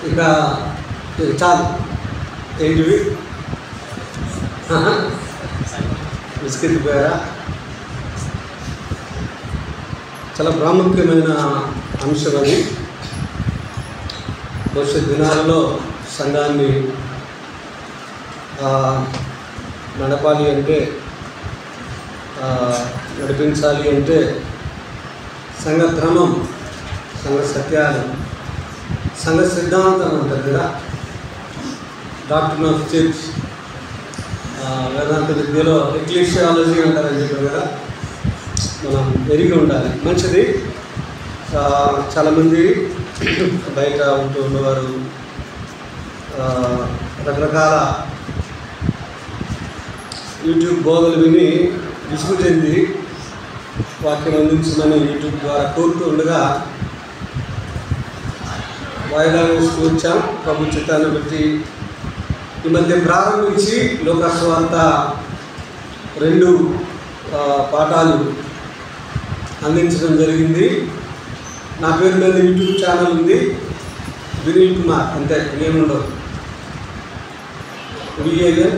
ఇక చాలు ఏంటివి విసుకెత్తిపోయారా? చాలా ప్రాముఖ్యమైన అంశం అది. భవిష్యత్ దినాలలో సంఘాన్ని నడపాలి అంటే, నడిపించాలి అంటే సంఘ క్రమం, సంఘ సత్యాలు, సంఘ సిద్ధాంతం అంటారు కదా, డాక్ట్రిన్ ఆఫ్ చర్చ్, వేదాంత విద్యలో ఎక్లీషియాలజీ అంటారని చెప్పారు కదా, మనం ఎరిగి ఉండాలి. మంచిది. చాలామంది బయట ఉంటూ ఉన్నవారు రకరకాల యూట్యూబ్ బోధలు విని విసుగు చెంది వాక్యం అందించమని యూట్యూబ్ ద్వారా కోరుతూ ఉండగా వాయిదా వేస్తూ వచ్చాం. ప్రభు చిత్తాన్ని బట్టి ఈ మధ్య ప్రారంభించి లోకస్వార్త 2 పాఠాలు అందించడం జరిగింది. నా పేరు మీద యూట్యూబ్ ఛానల్ ఉంది, వినీల్ కుమార్, అంతే, ఏముండవు. VANEEL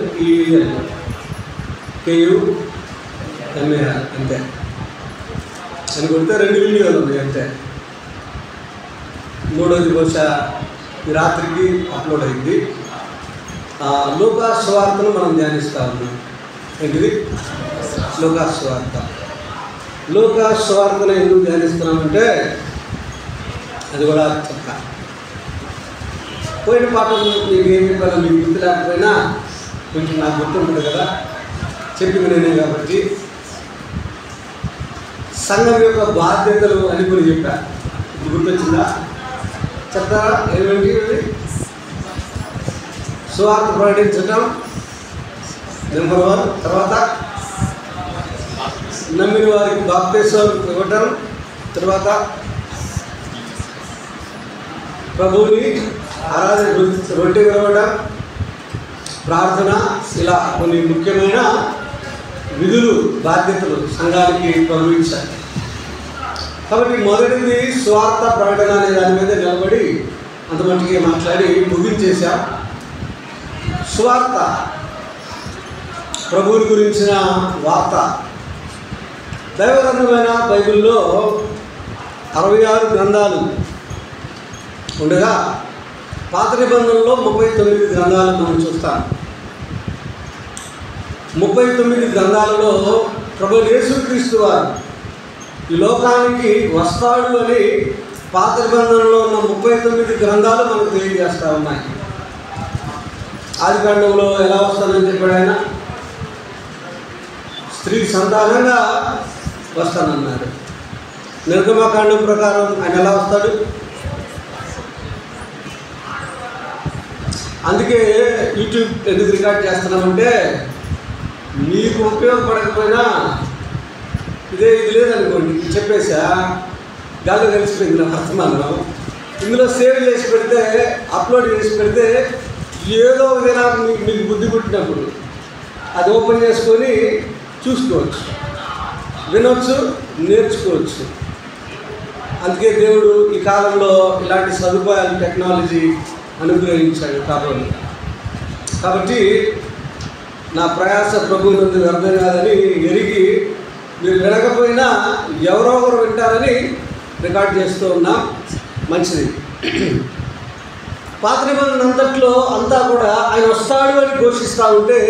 KUMAR అంతే అని కొడితే 2 వీడియోలు ఉన్నాయి అంతే. 3వది బహుశా ఈ రాత్రికి అప్లోడ్ అయింది. లోకాస్వార్తను మనం ధ్యానిస్తూ ఉన్నాం. ఏంటిది? లోకాస్వార్త. లోకాస్వార్తను ఎందుకు ధ్యానిస్తున్నామంటే అది కూడా చెప్తా. పోయిన పాఠం మీకు ఏం చెప్పాలో మీకు గుర్తు లేకపోయినా కొంచెం నాకు గుర్తుంటుంది కదా, చెప్పింది నేనే కాబట్టి. సంఘం యొక్క బాధ్యతలు అని కూడా చెప్పా. ఇప్పుడు గుర్తొచ్చిందా? చెప్తారా? ఏమిటి? సువార్త ప్రకటించటం నెంబర్ 1. తర్వాత నమ్మిన వారికి బాప్తిసం ఇవ్వటం. తర్వాత ప్రభువుని రొట్టె విరవడం, ప్రార్థన, ఇలా కొన్ని ముఖ్యమైన విధులు, బాధ్యతలు సంఘానికి పంపించాలి. కాబట్టి మొదటిది స్వార్థ ప్రకటన అనే దాని మీద నిలబడి అంతమందికి మాట్లాడి ముగించేశాం. స్వార్థ ప్రభువుని గురించిన వార్త. దైవగ్రంథమైన బైబిల్లో 66 గ్రంథాలు ఉండగా పాత నిబంధనలో 39 గ్రంథాలు మనం చూస్తాం. 39 గ్రంథాలలో ప్రభు యేసుక్రీస్తు వారు ఈ లోకానికి వస్తాడు అని పాత నిబంధనలో ఉన్న 39 గ్రంథాలు మనకు తెలియజేస్తూ ఉన్నాయి. ఆదికాండంలో ఎలా వస్తానని చెప్పాడు ఆయన? స్త్రీ సంతానంగా వస్తానన్నాడు. నిర్గమకాండం ప్రకారం ఆయన ఎలా వస్తాడు? అందుకే యూట్యూబ్ ఎందుకు రికార్డ్ చేస్తున్నామంటే మీకు ఉపయోగపడకపోయినా ఇది లేదనుకోండి, చెప్పేసా గాల్లో కలిసిపోయింది నా వర్తమానం. ఇందులో సేవ్ చేసి పెడితే, అప్లోడ్ చేసి పెడితే ఏదో విధంగా మీకు బుద్ధి పుట్టినప్పుడు అది ఓపెన్ చేసుకొని చూసుకోవచ్చు, వినొచ్చు, నేర్చుకోవచ్చు. అందుకే దేవుడు ఈ కాలంలో ఇలాంటి సదుపాయాలు, టెక్నాలజీ అనుగ్రహించాడు కాబట్టి నా ప్రయాస ప్రభువు నందు వ్యర్థం కాదని ఎరిగి మీరు వినకపోయినా ఎవరో ఒకరు వింటారని రికార్డ్ చేస్తూ ఉన్నాం. మంచిది. పాత నిబంధన అంతట్లో అంతా కూడా ఆయన వస్తాడు అని ఘోషిస్తూ ఉంటే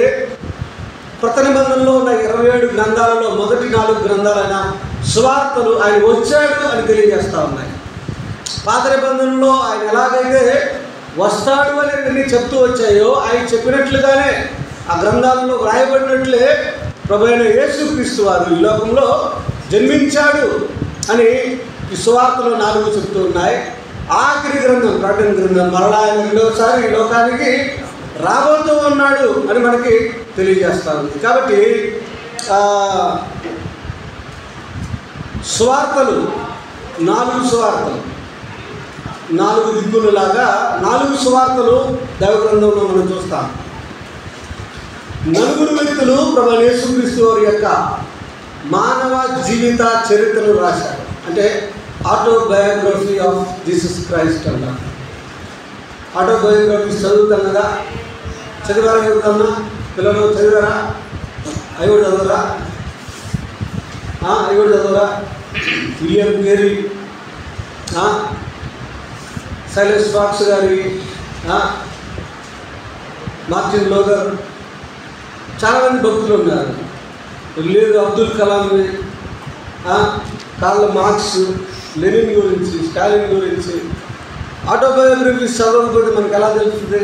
కొత్త నిబంధనలో ఉన్న 27 గ్రంథాలలో మొదటి 4 గ్రంథాలైన సువార్తలు ఆయన వచ్చాడు అని తెలియజేస్తూ ఉన్నాయి. పాత నిబంధనలో ఆయన ఎలాగైతే వస్తాడు అని అన్ని చెప్తూ వచ్చాయో ఆయన చెప్పినట్లుగానే ఆ గ్రంథాలలో వ్రాయబడినట్లే ప్రభు అయిన యేసుక్రీస్తు వారు ఈ లోకంలో జన్మించాడు అని ఈ సువార్తలో 4 చెప్తూ ఉన్నాయి. ఆఖరి గ్రంథం, ప్రకటన గ్రంథం, మరలా ఆయన 2వసారి ఈ లోకానికి రాబోతూ ఉన్నాడు అని మనకి తెలియజేస్తా ఉంది. కాబట్టి సువార్తలు 4 సువార్తలు, 4 దిక్కులలాగా 4 సువార్తలు దైవగ్రంథంలో మనం చూస్తాం. 4 వ్యక్తులు ప్రభు యేసుక్రీస్తు వారి యొక్క మానవ జీవిత చరిత్రను రాశారు. అంటే ఆటోబయోగ్రఫీ ఆఫ్ జీసస్ క్రైస్ట్ అన్నారు. ఆటోబయోగ్రఫీ చదువుతాం కదా, చదివారా? చదువుతామా పిల్లలు? చదివారా? అవి కూడా చదవరా? అవి కూడా చదవరా? విలియం కేరీ, సైలెస్ ఫాక్స్ గారి, మార్టిన్ లోథర్, చాలామంది భక్తులు ఉన్నారు. లేదు Abdul Kalam, Karl Marx, Lenin గురించి, స్టాలిన్ గురించి ఆటోబయోగ్రఫీస్ చదవకపోతే మనకు ఎలా తెలుస్తుంది?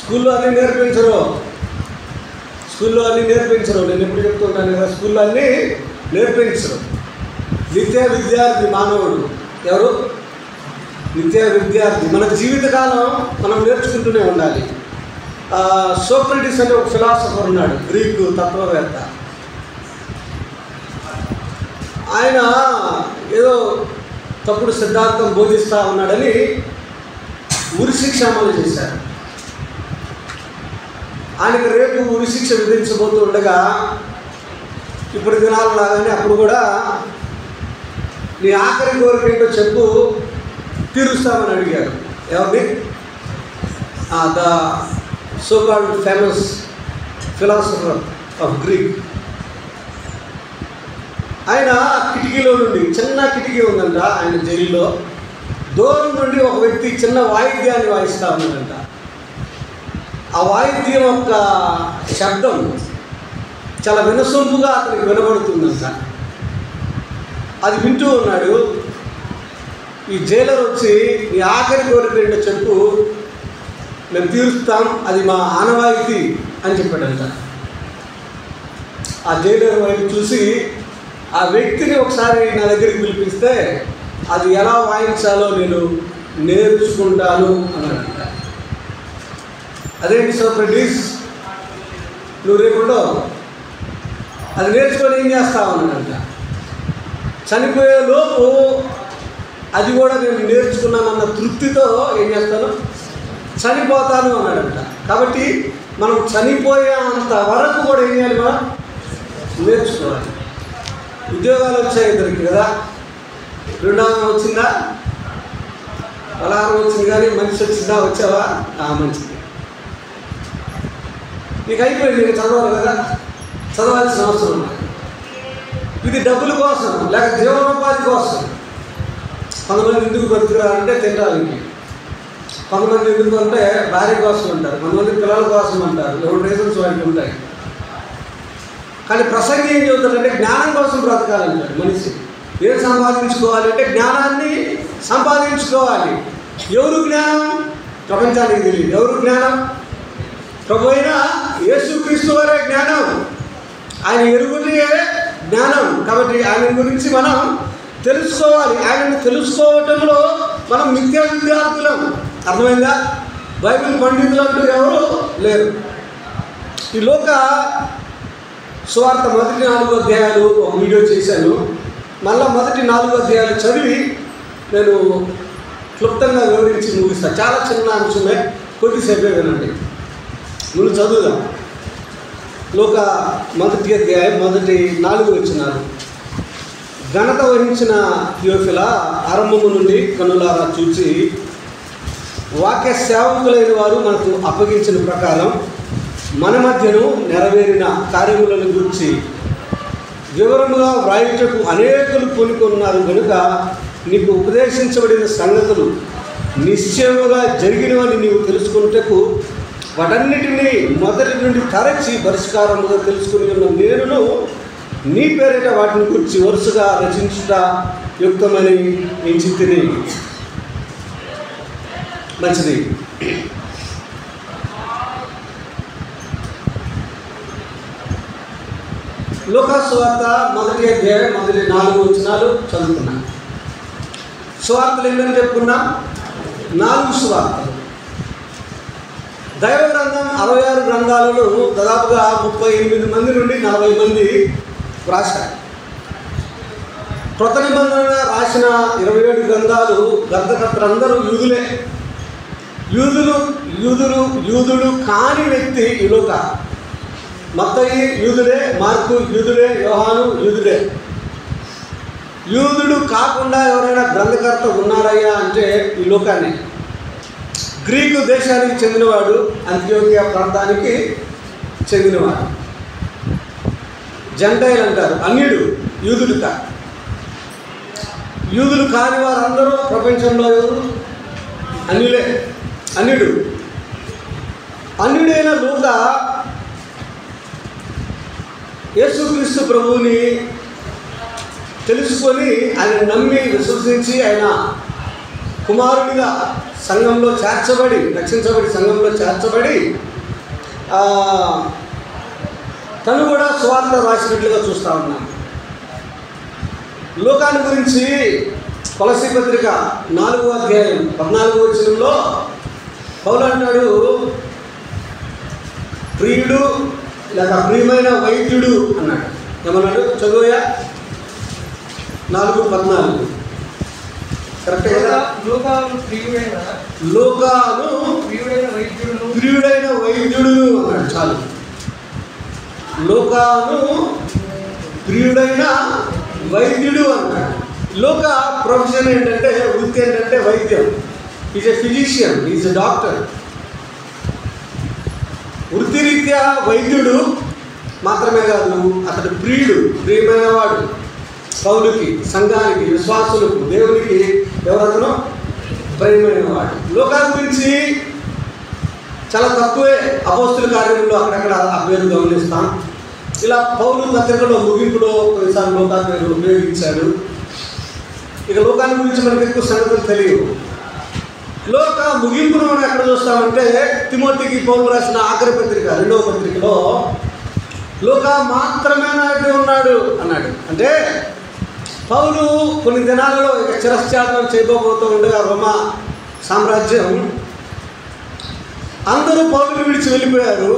స్కూల్లో అన్నీ నేర్పించరు. నేను ఎప్పుడు చెప్తుంటాను కదా, స్కూల్లో అన్నీ నేర్పించరు. నిత్య విద్యార్థి మానవుడు ఎవరు? నిత్య విద్యార్థి. మన జీవితకాలం మనం నేర్చుకుంటూనే ఉండాలి. సోక్రటీస్ అనే ఒక ఫిలాసఫర్ ఉన్నాడు, గ్రీకు తత్వవేత్త. ఆయన ఏదో తప్పుడు సిద్ధాంతం బోధిస్తూ ఉన్నాడని ఉరిశిక్ష అమలు చేశారు. ఆయనకు రేపు ఉరిశిక్ష విధించబోతూ ఉండగా, ఇప్పుడు దినాలలాగానే అప్పుడు కూడా నీ ఆఖరి కోరిక ఏంటో చెప్పు, తీరుస్తామని అడిగారు. ఎవరిని? The so called famous philosopher of Greek. ఆయన కిటికీలో నుండి, చిన్న కిటికీ ఉందంట ఆయన జైల్లో, దూరం నుండి ఒక వ్యక్తి చిన్న వాయిద్యాన్ని వాయిస్తూ ఉన్నాడంట. ఆ వాయిద్యం యొక్క శబ్దం చాలా వినసొంపుగా అతనికి వినబడుతుందంట. అది వింటూ ఉన్నాడు. ఈ జైలర్ వచ్చి, ఈ ఆఖరి కోరిక ఏంటో చెప్పు, మేము తీరుస్తాం, అది మా ఆనవాయితీ అని చెప్పాడంట. ఆ జైలర్ వైపు చూసి, ఆ వ్యక్తిని ఒకసారి నా దగ్గరికి పిలిపిస్తే అది ఎలా వాయించాలో నేను నేర్చుకుంటాను అన్నాడంట. అదేంటి సోక్రటీస్, నువ్వు రేపుండో అది నేర్చుకొని ఏం చేస్తావు అన్నాడంట. చనిపోయే లోపు అది కూడా నేను నేర్చుకున్నానన్న తృప్తితో ఏం చేస్తాను, చనిపోతాను అన్నాడంట. కాబట్టి మనం చనిపోయేంత వరకు కూడా ఏం చేయాలి, మనం నేర్చుకోవాలి. ఉద్యోగాలు వచ్చాయి ఇద్దరికి కదా, రెండవ వచ్చిందా, పలారం వచ్చింది, కానీ మనిషి వచ్చిందా, వచ్చావా? మంచిది. నీకు అయిపోయింది, నీకు చదవాలి కదా, చదవాల్సిన అవసరం ఉంది. ఇది డబ్బుల కోసం లేక జీవనోపాధి కోసం. కొంతమంది ఎందుకు బ్రతుకురారంటే తినడానికి, కొంతమంది ఎందుకు అంటే భార్య కోసం అంటారు, కొంతమంది పిల్లల కోసం అంటారు. ఎవరి రీజన్స్ వాళ్ళకి ఉంటాయి. కానీ ప్రసంగి ఏం చెబుతాడంటే జ్ఞానం కోసం బ్రతకాలంటాడు. మనిషి ఏం సంపాదించుకోవాలంటే జ్ఞానాన్ని సంపాదించుకోవాలి. ఎవరు జ్ఞానం? ప్రపంచానికి తెలియదు. ఎవరు జ్ఞానం? ప్రభు అయిన యేసుక్రీస్తు వారే జ్ఞానం. ఆయన ఎరుగుటే జ్ఞానం. కాబట్టి ఆయన గురించి మనం తెలుసుకోవాలి. ఆయనను తెలుసుకోవటంలో మనం నిత్య విద్యార్థులం. అర్థమైందా? బైబిల్ పండితులు అంటూ ఎవరు లేరు. ఈ లోక సువార్త మొదటి 4 అధ్యాయాలు ఒక వీడియో చేశాను. మళ్ళీ మొదటి 4 అధ్యాయాలు చదివి నేను క్లుప్తంగా వివరించి ముగిస్తాను. చాలా చిన్న అంశమే, కొద్దిసేపే వినండి. ముందు చదువుదాం. లోక మొదటి అధ్యాయం మొదటి 4 వచనాలు. ఘనత వహించిన థియోఫిల, ఆరంభము నుండి కనులారా చూచి వాక్య సేవకులైన వారు మనకు అప్పగించిన ప్రకారం మన మధ్యను నెరవేరిన కార్యములను గురించి వివరముగా వ్రాయుటకు అనేకులు పూనుకున్నారు కనుక నీకు ఉపదేశించబడిన సంగతులు నిశ్చయముగా జరిగినవని నీవు తెలుసుకున్నటకు వాటన్నిటినీ మొదటి నుండి తరచి పరిష్కారముగా తెలుసుకుని ఉన్న నేనును నీ పేరిట వాటిని గురించి వరుసగా రచించుట యుక్తమని ఎంచితిని. మంచిది. లూకా సువార్త మొదటి అధ్యాయం మొదటి 4 వచనాలు చదువుకున్నాం. సువార్తలు ఎన్నని చెప్పుకున్నాం? 4 సువార్తలు. దైవ గ్రంథం 66 గ్రంథాలను దాదాపుగా 38 మంది నుండి 40 మంది రాశారు. కృత నిబంధన రాసిన 27 గ్రంథాలు గ్రంథకర్తలందరూ యూదులే. యూదుడు కాని వ్యక్తి ఈ లూకా. మత్తయి యూదుడే, మార్కు యూదుడే, యోహాను యూదుడే. యూదుడు కాకుండా ఎవరైనా గ్రంథకర్త ఉన్నారయ్యా అంటే ఈ లోకాన్ని. గ్రీకు దేశానికి చెందినవాడు, అంత్యోకియా ప్రాంతానికి చెందినవాడు. జంటైల్ అంటారు, అన్యుడు, యూదుడు కాదు. యూదులు కాని వారందరూ ప్రపంచంలో ఎవరు? అన్యులే. అన్యుడైన లూకా యేసుక్రీస్తు ప్రభువుని తెలుసుకొని ఆయన నమ్మి విశ్వసించి ఆయన కుమారుడిగా సంఘంలో చేర్చబడి, రక్షించబడి సంఘంలో చేర్చబడి తను కూడా సువార్త రాసినట్లుగా చూస్తూ ఉన్నాను. లోకాన్ని గురించి కొలసీ పత్రిక 4వ అధ్యాయం 14వ వచనంలో పౌలు అంటాడు, ప్రియుడు లేక ప్రియమైన వైద్యుడు అన్నాడు. ఏమన్నాడు? చదువుయా 4:14 కరెక్టే కదా? లోకాను ప్రియుడైన వైద్యుడు అన్నాడు. చాలు. లోకాను ప్రియుడైన వైద్యుడు అన్నాడు. లోక ప్రొఫెషన్ ఏంటంటే, వృత్తి ఏంటంటే వైద్యం. Is a physician, is a doctor. వృత్తిరీత్యా వైద్యుడు మాత్రమే కాదు, అతడు ప్రియమైన వాడు. పౌలుకి, సంఘానికి, విశ్వాసులకు, దేవునికి ఎవరతను? ప్రియమైన వాడు. లోకా గురించి చాలా తక్కువే అపోస్తుల కార్యంలో అక్కడక్కడ ఆ పేరు గమనిస్తాం. ఇలా పౌలు పత్రికలో ముగింపులో కొన్నిసార్లు లోకా పేరు ఉపయోగించాడు. ఇక లోకాన్ని గురించి మనకు ఎక్కువ సంగతులు తెలియవు. లోక ముగింపును మనం ఎక్కడ చూస్తామంటే, తిమోతికి పౌలు రాసిన ఆఖరి పత్రిక 2వ పత్రికలో లోక మాత్రమే నాటి ఉన్నాడు అన్నాడు. అంటే పౌలు కొన్ని దినాలలో ఇక చిరస్థాపన చేయబోతూ ఉండగా రోమా సామ్రాజ్యం అందరూ పౌలుని విడిచి వెళ్ళిపోయారు.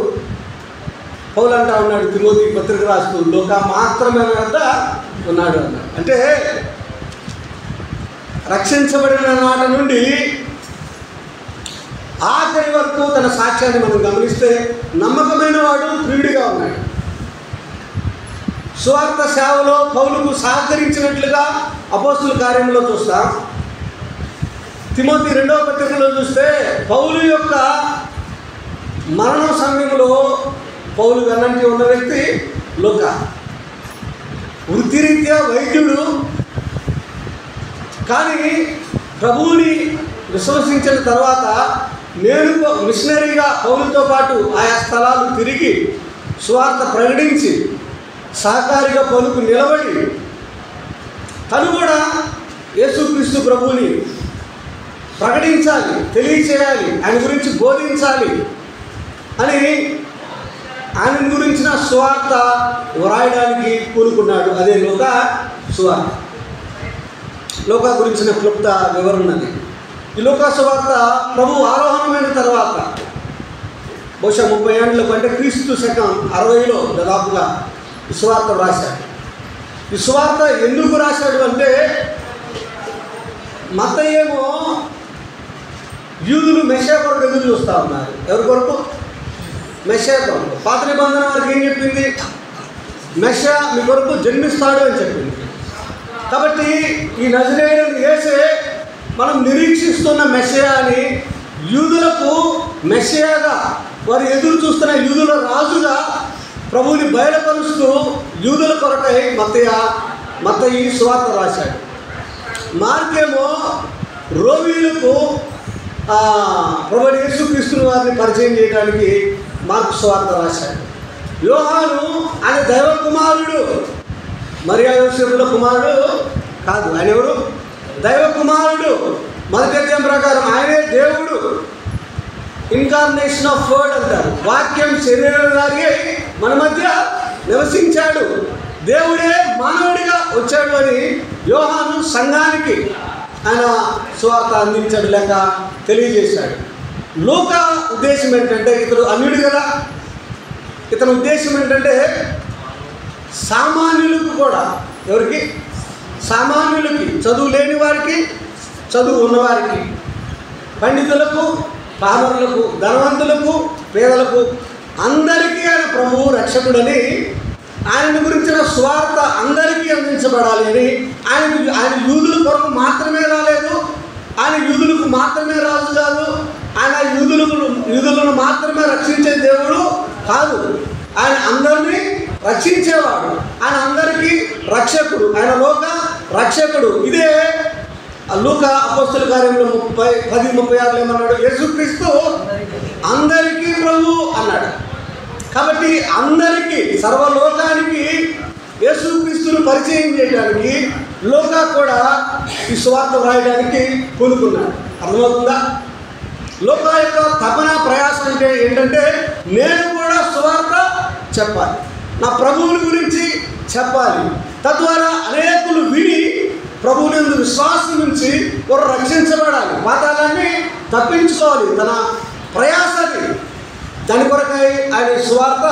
పౌలు అంటా ఉన్నాడు తిమోతి పత్రిక రాస్తూ, లోక మాత్రమే ఉన్నాడు అన్నాడు. అంటే రక్షించబడిన నాట నుండి ఆఖరి వరకు తన సాక్ష్యాన్ని మనం గమనిస్తే నమ్మకమైన వాడు, ప్రియుడిగా ఉన్నాడు. సువార్త సేవలో పౌలుకు సహకరించినట్లుగా అపోస్తుల కార్యంలో చూస్తాం. తిమోతి 2వ పత్రికలో చూస్తే పౌలు యొక్క మరణ సమయంలో పౌలు వెన్నంటి ఉన్న వ్యక్తి లూకా. వృత్తిరీత్యా వైద్యుడు, కానీ ప్రభువుని విశ్వసించిన తర్వాత నేను మిషనరీగా పౌలుతో పాటు ఆయా స్థలాలు తిరిగి సువార్త ప్రకటించి సహకారిగా పౌలుకు నిలబడి తను కూడా యేసుక్రీస్తు ప్రభువుని ప్రకటించాలి, తెలియచేయాలి, ఆయన గురించి బోధించాలి అని ఆయన గురించిన సువార్త వ్రాయడానికి కూరుకున్నాడు. అదే లోకా సువార్త. లోకా గురించిన క్లుప్త వివరణది. ఈ లోకా సువార్త ప్రభు ఆరోహణమైన తర్వాత బహుశా 30 ఏళ్ళకు, అంటే క్రీస్తు శకం 60లో దాదాపుగా ఈ సువార్త రాశాడు. ఈ సువార్త ఎందుకు రాశాడు అంటే, మత్తయేమో యూదులు మెస్సియా కొరకు ఎదురు చూస్తూ ఉన్నారు. ఎవరి కొరకు? మెస్సియా కొరకు. పాత నిబంధన వారికి ఏం చెప్పింది? మెస్సియా మీ కొరకు జన్మిస్తాడు అని చెప్పింది. కాబట్టి ఈ నజరేయుడైన యేసే మనం నిరీక్షిస్తున్న మెస్సియా అని యూదులకు మెస్సియాగా, వారు ఎదురు చూస్తున్న యూదుల రాజుగా ప్రభువుని బయలుపరుస్తూ యూదుల కొరకై మత్తయి సువార్త రాశాడు. మార్కేమో రోమీయులకు ప్రభువు యేసుక్రీస్తుని వారిని పరిచయం చేయడానికి మార్కు సువార్త రాశాడు. యోహాను ఆయన దైవ కుమారుడు, మరియా యోసేపుల కుమారుడు కాదు. ఆయన ఎవరు? దైవ కుమారుడు. మొదటి అధ్యాయం ప్రకారం ఆయనే దేవుడు. ఇన్కార్నేషన్ ఆఫ్ వర్డ్ అంటారు. వాక్యం శరీరధారి మన మధ్య నివసించాడు, దేవుడే మానవుడిగా వచ్చాడు అని యోహాను సంఘానికి ఆయన సువార్త అందించాడు, లేక తెలియజేశాడు. లూకా ఉద్దేశం ఏంటంటే, ఇతడు అన్యుడు కదా, ఇతని ఉద్దేశం ఏంటంటే సామాన్యులకు కూడా, ఎవరికి? సామాన్యులకి, చదువు లేని వారికి, చదువు ఉన్నవారికి, పండితులకు, పామరులకు, ధనవంతులకు, పేదలకు, అందరికీ ఆయన ప్రభువు రక్షకుడని ఆయన గురించిన సువార్త అందరికీ అందించబడాలి అని ఆయన యూదుల కొరకు మాత్రమే రాలేదు, ఆయన యూదులకు మాత్రమే రాజు కాదు, ఆయన యూదులను మాత్రమే రక్షించే దేవుడు కాదు, ఆయన అందరినీ రక్షించేవాడు, ఆయన అందరికీ రక్షకుడు, ఆయన లోక రక్షకుడు. ఇదే లూకా అపోస్తల కార్యంలో 10:36 ఏమన్నాడు? యేసుక్రీస్తు అందరికీ ప్రభు అన్నాడు. కాబట్టి అందరికీ, సర్వలోకానికి యేసుక్రీస్తును పరిచయం చేయడానికి లూకా కూడా ఈ సువార్త వ్రాయడానికి పూనుకున్నాడు. అర్థమవుతుందా? లూకా యొక్క తపన ప్రయాసం అంటే ఏంటంటే, నేను కూడా సువార్త చెప్పాలి, నా ప్రభువుని గురించి చెప్పాలి, తద్వారా అనేకులు విని ప్రభువునందు విశ్వాసం నుంచి వారు రక్షించబడాలి, పాతాళాన్ని తప్పించుకోవాలి. తన ప్రయాసని దాని కొరకై ఆయన సువార్త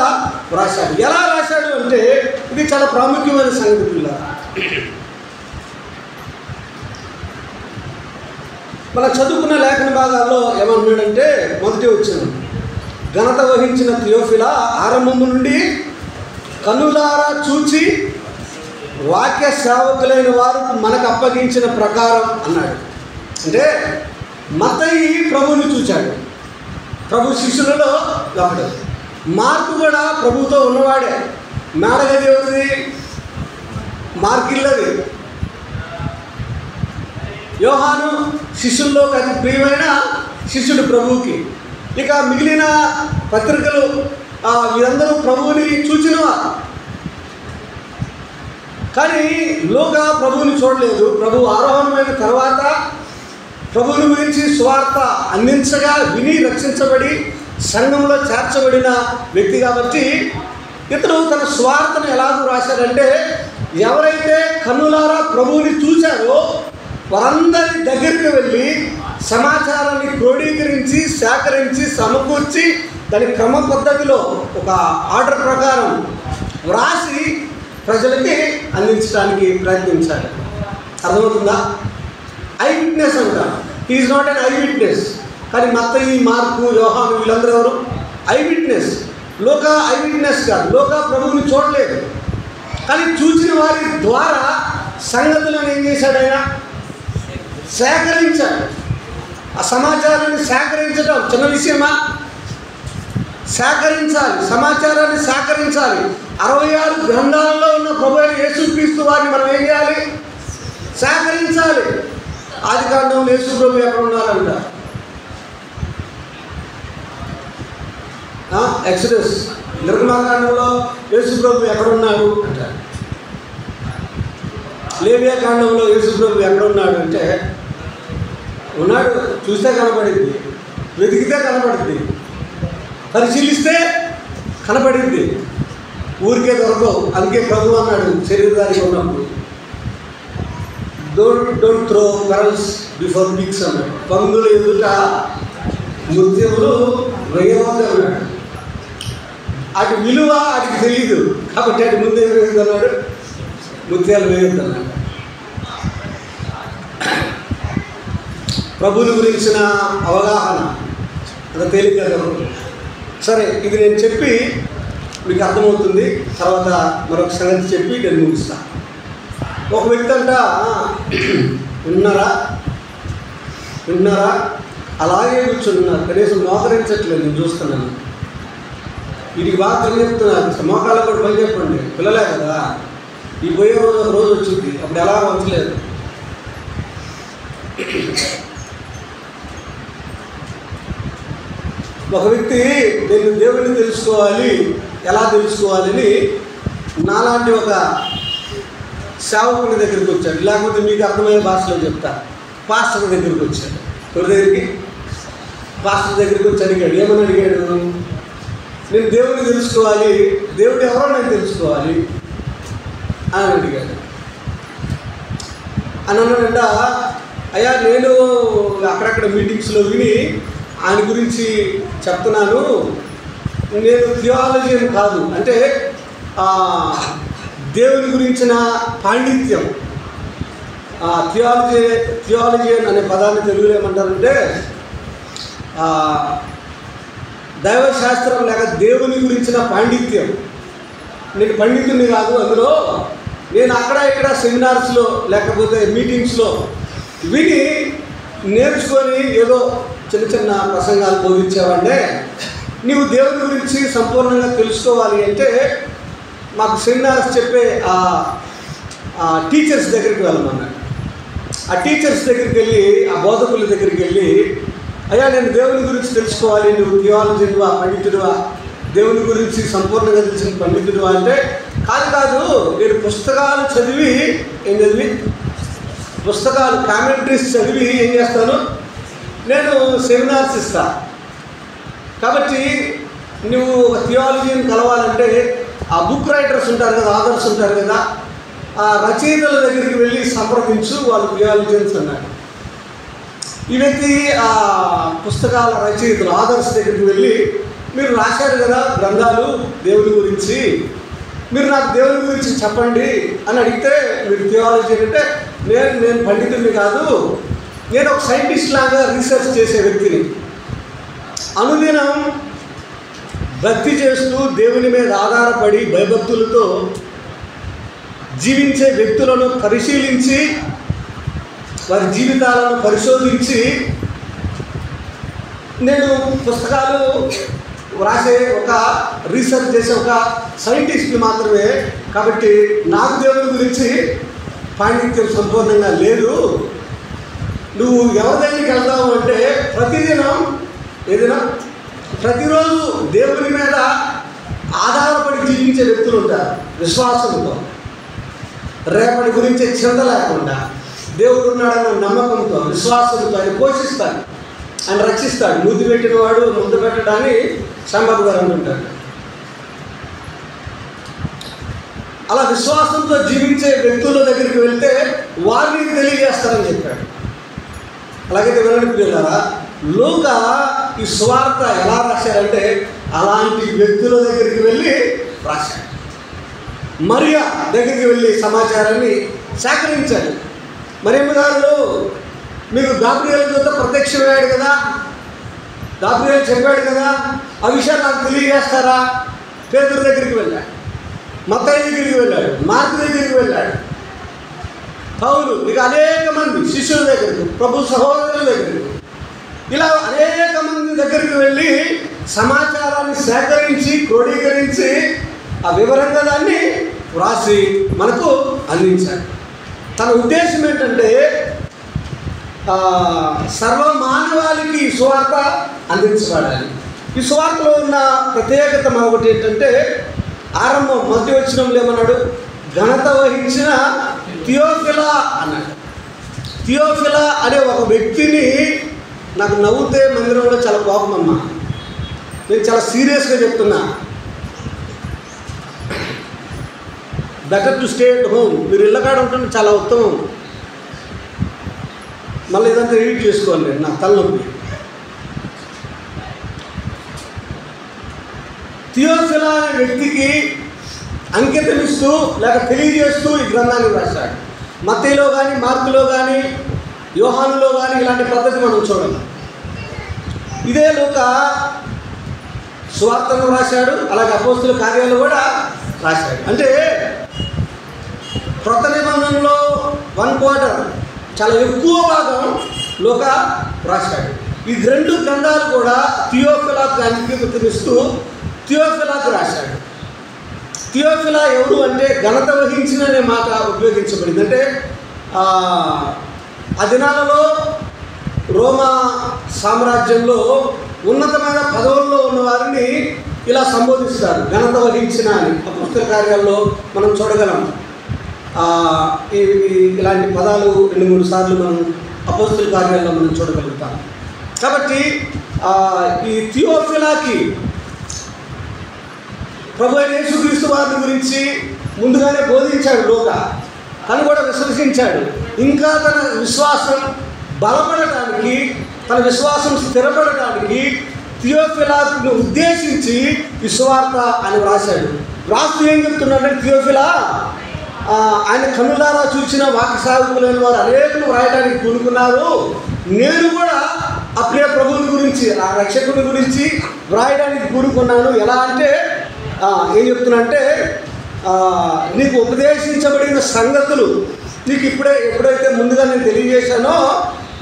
రాశాడు. ఎలా రాశాడు అంటే ఇది చాలా ప్రాముఖ్యమైన సంగతి పిల్లలు. మన చదువుకున్న లేఖన భాగాల్లో ఏమన్నాడంటే, మొదటి వచ్చిన ఘనత వహించిన థియోఫిలా, ఆరంభము నుండి కన్నులారా చూచి వాక్య సేవకులైన వారు మనకు అప్పగించిన ప్రకారం అన్నాడు. అంటే మత్తయి ప్రభువుని చూచాడు, ప్రభు శిష్యులలో ఒకడు. మార్కు కూడా ప్రభువుతో ఉన్నవాడే. మేడగది ఎవరిది? మార్కిల్లది. యోహాను శిష్యుల్లో అతి ప్రియమైన శిష్యుడు ప్రభువుకి. ఇక మిగిలిన పత్రికలు వీరందరూ ప్రభువుని చూచినవారు. కానీ లూకా ప్రభువుని చూడలేదు. ప్రభు ఆరోహణమైన తర్వాత ప్రభువుని గురించి సువార్త అందించగా విని రక్షించబడి సంఘంలో చేర్చబడిన వ్యక్తి కాబట్టి ఇతడు తన సువార్తను ఎలాగూ రాశాడంటే, ఎవరైతే కన్నులారా ప్రభువుని చూశారో వారందరి దగ్గరికి వెళ్ళి సమాచారాన్ని క్రోడీకరించి సేకరించి సమకూర్చి దాని క్రమ పద్ధతిలో ఒక ఆర్డర్ ప్రకారం వ్రాసి ప్రజలకి అందించడానికి ప్రయత్నించాలి. అర్థమవుతుందా? ఐ విట్నెస్ అంటారు. He is not an eyewitness. కానీ మత్తయి, మార్కు, యోహాను వీళ్ళందరూ ఎవరు? Eyewitness. లూకా ఐ విట్నెస్ కాదు. లూకా ప్రభువుని చూడలేదు, కానీ చూసిన వారి ద్వారా సంగతులను ఏం చేశాడు? ఆయన సేకరించాడు. ఆ సమాచారాన్ని సేకరించడం చిన్న విషయమా? సేకరించాలి, సమాచారాన్ని సేకరించాలి. 66 గ్రంథాలలో ఉన్న ప్రభు అయిన యేసుక్రీస్తు వారిని మనం ఏం చేయాలి? సేకరించాలి. ఆదికాండంలో యేసు ప్రభు ఎక్కడ ఉన్నారంట? ఎక్సడస్. నిర్గమకాండంలో యేసు ప్రభు ఎక్కడున్నాడు అంటారు. లేవియాకాండంలో యేసు ప్రభు ఎక్కడున్నాడు అంటే, ఉన్నాడు, చూస్తే కనపడింది, వెతికితే కనపడింది, పరిశీలిస్తే కనపడింది, ఊరికే దొరకవు. అందుకే ప్రభు అన్నాడు శరీరధారికి ఉన్నప్పుడు, don't throw pearls before pigs అన్నాడు. పందులు ఎదుట ముత్యములు వేయవద్దు అన్నాడు. అటు విలువ అటుకి తెలియదు కాబట్టి అటు ముందు ఏం వేయద్దు అన్నాడు? ముత్యాలు వేయొద్దు అన్నాడు. ప్రభువుని గురించిన అవగాహన అంత తేలిక కాదు. సరే, ఇది నేను చెప్పి మీకు అర్థమవుతుంది. తర్వాత మరొక సంగతి చెప్పి నేను ముగిస్తాను. ఒక వ్యక్తి అంట, విన్నారా అలాగే కూర్చున్నారు, కనీసం మోకరించట్లేదు. నేను చూస్తున్నాను. వీటికి బాగా పని చెప్తున్నారు. మోకాళ్ళకు కూడా పని చెప్పండి, పిల్లలే కదా. ఈ పోయే రోజు ఒక రోజు వచ్చింది, అప్పుడు ఎలా వంచలేదు. ఒక వ్యక్తి నేను దేవుడిని తెలుసుకోవాలి, ఎలా తెలుసుకోవాలని నాలాంటి ఒక సేవకుని దగ్గరికి వచ్చాడు. లేకపోతే మీకు అర్థమయ్యే భాషలో చెప్తా. పాస్టర్ దగ్గరికి వచ్చాడు. ఎవరి దగ్గరికి? పాస్టర్ దగ్గరికి వచ్చి అడిగాడు. ఏమని అడిగాడు? నేను దేవుడిని తెలుసుకోవాలి, దేవుడు ఎవరో నేను తెలుసుకోవాలి అని అడిగాడు. అని అన్నాడంట, అయ్యా నేను అక్కడక్కడ మీటింగ్స్లో విని ఆయన గురించి చెప్తున్నాను, నేను థియాలజీ అని కాదు, అంటే దేవుని గురించిన పాండిత్యం, థియాలజీ అనే పదాన్ని తెలుగులో ఏమంటారంటే దైవశాస్త్రం లేక దేవుని గురించిన పాండిత్యం నేను పండితుడిని కాదు, అందులో నేను అక్కడ ఇక్కడ సెమినార్స్లో లేకపోతే మీటింగ్స్లో విని నేర్చుకొని ఏదో చిన్న చిన్న ప్రసంగాలు బోధించేవాడే. నీవు దేవుని గురించి సంపూర్ణంగా తెలుసుకోవాలి అంటే మాకు సెమినార్స్ చెప్పే టీచర్స్ దగ్గరికి వెళ్ళమన్నాడు. ఆ టీచర్స్ దగ్గరికి వెళ్ళి, ఆ బోధకుల దగ్గరికి వెళ్ళి, అయ్యా నేను దేవుని గురించి తెలుసుకోవాలి, నువ్వు థియాలజీవా, పండితుడివా, దేవుని గురించి సంపూర్ణంగా తెలిసిన పండితుడివా అంటే, కాదు నేను పుస్తకాలు చదివి పుస్తకాలు కామెంటరీస్ చదివి ఏం చేస్తాను, నేను సెమినార్స్ ఇస్తా. కాబట్టి నువ్వు ఒక థియాలజీని కలవాలంటే ఆ బుక్ రైటర్స్ ఉంటారు కదా, ఆథర్స్ ఉంటారు కదా, ఆ రచయితల దగ్గరికి వెళ్ళి సంప్రదించు, వాళ్ళు థియాలజియన్స్ అన్నారు. ఈ వ్యక్తి ఆ పుస్తకాల రచయితలు ఆథర్స్ దగ్గరికి వెళ్ళి, మీరు రాశారు కదా గ్రంథాలు దేవుని గురించి, మీరు నాకు దేవుని గురించి చెప్పండి అని అడిగితే, మీరు థియాలజీ అంటే నేను పండితుడిని కాదు, నేను ఒక సైంటిస్ట్ లాగా రీసెర్చ్ చేసే వ్యక్తిని. అనుదినం భక్తి చేస్తూ దేవుని మీద ఆధారపడి భయభక్తులతో జీవించే వ్యక్తులను పరిశీలించి వారి జీవితాలను పరిశోధించి నేను పుస్తకాలు వ్రాసే ఒక రీసెర్చ్ చేసే ఒక సైంటిస్ట్ని మాత్రమే. కాబట్టి నాకు దేవుని గురించి పాండిత్యం సంపూర్ణంగా లేదు. నువ్వు ఎవరి దగ్గరికి వెళ్తావు అంటే ప్రతిదినం ఏదైనా ప్రతిరోజు దేవుని మీద ఆధారపడి జీవించే వ్యక్తులు ఉంటారు. విశ్వాసంతో, రేపటి గురించి చింత లేకుండా, దేవుడు ఉన్నాడన్న నమ్మకంతో, విశ్వాసంతో ఆయన పోషిస్తాడు, ఆయన రక్షిస్తాడు. ముద్దు పెట్టిన వాడు ముద్దు పెట్టడాన్ని సంపద గారు అంటుంటాడు. అలా విశ్వాసంతో జీవించే వ్యక్తుల దగ్గరికి వెళ్తే వారిని తెలియజేస్తారని చెప్పాడు. అలాగైతే వినండి పిల్లలారా, లూకా ఈ సువార్త ఎలా రాశారంటే అలాంటి వ్యక్తుల దగ్గరికి వెళ్ళి రాశాడు. మరియా దగ్గరికి వెళ్ళి సమాచారాన్ని సేకరించాడు. మరియమ్మ గారు, మీకు గాబ్రియల్ దూత ప్రత్యక్షమయ్యాడు కదా, గాబ్రియల్ చెప్పాడు కదా, ఆ విషయాలు నాకు తెలియజేస్తారా? పేతురు దగ్గరికి వెళ్ళాడు, మత్తయి దగ్గరికి వెళ్ళాడు, మార్కు దగ్గరికి వెళ్ళాడు, పౌలు, ఇక అనేక మంది శిష్యుల దగ్గరికి, ప్రభు సహోదరుల దగ్గరికి, ఇలా అనేక మంది దగ్గరికి వెళ్ళి సమాచారాన్ని సేకరించి క్రోడీకరించి ఆ వివరంగా దాన్ని వ్రాసి మనకు అందించాడు. తన ఉద్దేశం ఏంటంటే సర్వమానవాళికి ఈ సువార్త అందించబడాలి. ఈ సువార్తలో ఉన్న ప్రత్యేకత ఒకటి ఏంటంటే, ఆరంభం మొదటి వచనంలో ఏమన్నాడు, ఘనత వహించిన థియోఫిలా అన్నాడు. థియోఫిలా అనే ఒక వ్యక్తిని, నాకు నవ్వుతే మందిరంలో చాలా కోపమమ్మా, నేను చాలా సీరియస్గా చెప్తున్నా, better to stay at home. మీరు ఇళ్ళకాడ ఉంటుంటే చాలా ఉత్తమం. మళ్ళీ ఇదంతా ఎడిట్ చేసుకోవాలి, నేను నాకు తలనొప్పి. థియోఫిలా అనే వ్యక్తికి అంకితమిస్తూ లేక తెలియజేస్తూ ఈ గ్రంథాన్ని రాశాడు. మత్తయిలో కానీ, మార్కులో కానీ, యోహానులో కానీ ఇలాంటి పద్ధతి మనం చూడాలి. ఇదే లూకా సువార్తను రాశాడు, అలాగే అపోస్తుల కార్యాలు కూడా రాశాడు. అంటే క్రొత్త నిబంధనలో 1/4 చాలా ఎక్కువ భాగం లూకా రాశాడు. ఈ 2 గ్రంథాలు కూడా థియోఫిలాకు అంకితమిస్తూ థియోఫిలాకు రాశాడు. థియోఫిలా ఎవరు అంటే ఘనత వహించిన అనే మాట ఉపయోగించబడింది. అంటే ఆ దినాలలో రోమా సామ్రాజ్యంలో ఉన్నతమైన పదవుల్లో ఉన్న వారిని ఇలా సంబోధిస్తారు, ఘనత వహించిన అని. అపోస్తుల కార్యాల్లో మనం చూడగలం. ఇలాంటి పదాలు 2-3 సార్లు మనం అపోస్తుల కార్యాల్లో మనం చూడగలుగుతాం. కాబట్టి ఈ థియోఫిలాకి ప్రభు అయిన యేసుక్రీస్తు వారిని గురించి ముందుగానే బోధించాడు లూకా. తను కూడా విశ్వసించాడు. ఇంకా తన విశ్వాసం బలపడటానికి, తన విశ్వాసం స్థిరపడటానికి థియోఫిలాను ఉద్దేశించి ఈ సువార్త అని వ్రాశాడు. రాస్తూ ఏం చెప్తున్నాడంటే, థియోఫిలా, ఆయన కన్నులారా చూసిన వాక్య సాధకులైన వారు అనేకులు వ్రాయడానికి పూనుకున్నారు. నేను కూడా ఆ ప్రియ ప్రభువుని గురించి, ఆ రక్షకుని గురించి వ్రాయడానికి పూనుకున్నాను. ఎలా అంటే ఏం చెప్తున్నా అంటే, నీకు ఉపదేశించబడిన సంగతులు నీకు ఎప్పుడైతే ముందుగా నేను తెలియజేశానో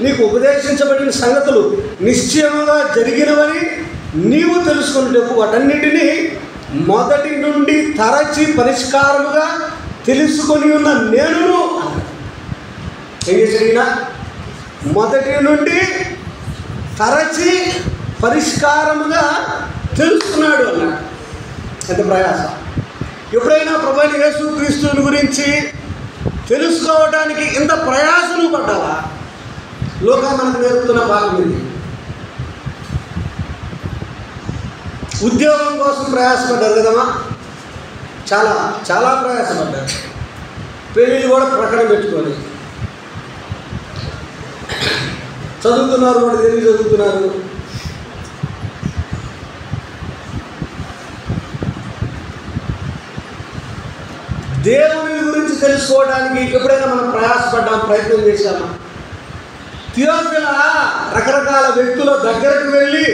నీకు ఉపదేశించబడిన సంగతులు నిశ్చయముగా జరిగినవని నీవు తెలుసుకున్నట్టు వాటన్నిటినీ మొదటి నుండి తరచి పరిష్కారముగా తెలుసుకొని ఉన్న నేను ఏం చేసినా మొదటి నుండి తరచి పరిష్కారముగా తెలుసుకున్నాడు అన్నాడు. ఎంత ప్రయాసం! ఎప్పుడైనా ప్రభువైన యేసుక్రీస్తుని గురించి తెలుసుకోవడానికి ఇంత ప్రయాసం పడ్డావా? లోకం మనకు నేర్పుతున్న భాగం ఇది. ఉద్యోగం కోసం ప్రయాసపడ్డారు కదమ్మా, చాలా చాలా ప్రయాసపడ్డారు. పెళ్ళిళ్ళు కూడా ప్రకటన పెట్టుకొని చదువుతున్నారు, కూడా తెలివి చదువుతున్నారు. దేవుని గురించి తెలుసుకోవడానికి ఎప్పుడైనా మనం ప్రయత్నం చేశామా? థియోఫిల రకరకాల వ్యక్తుల దగ్గరకు వెళ్ళి,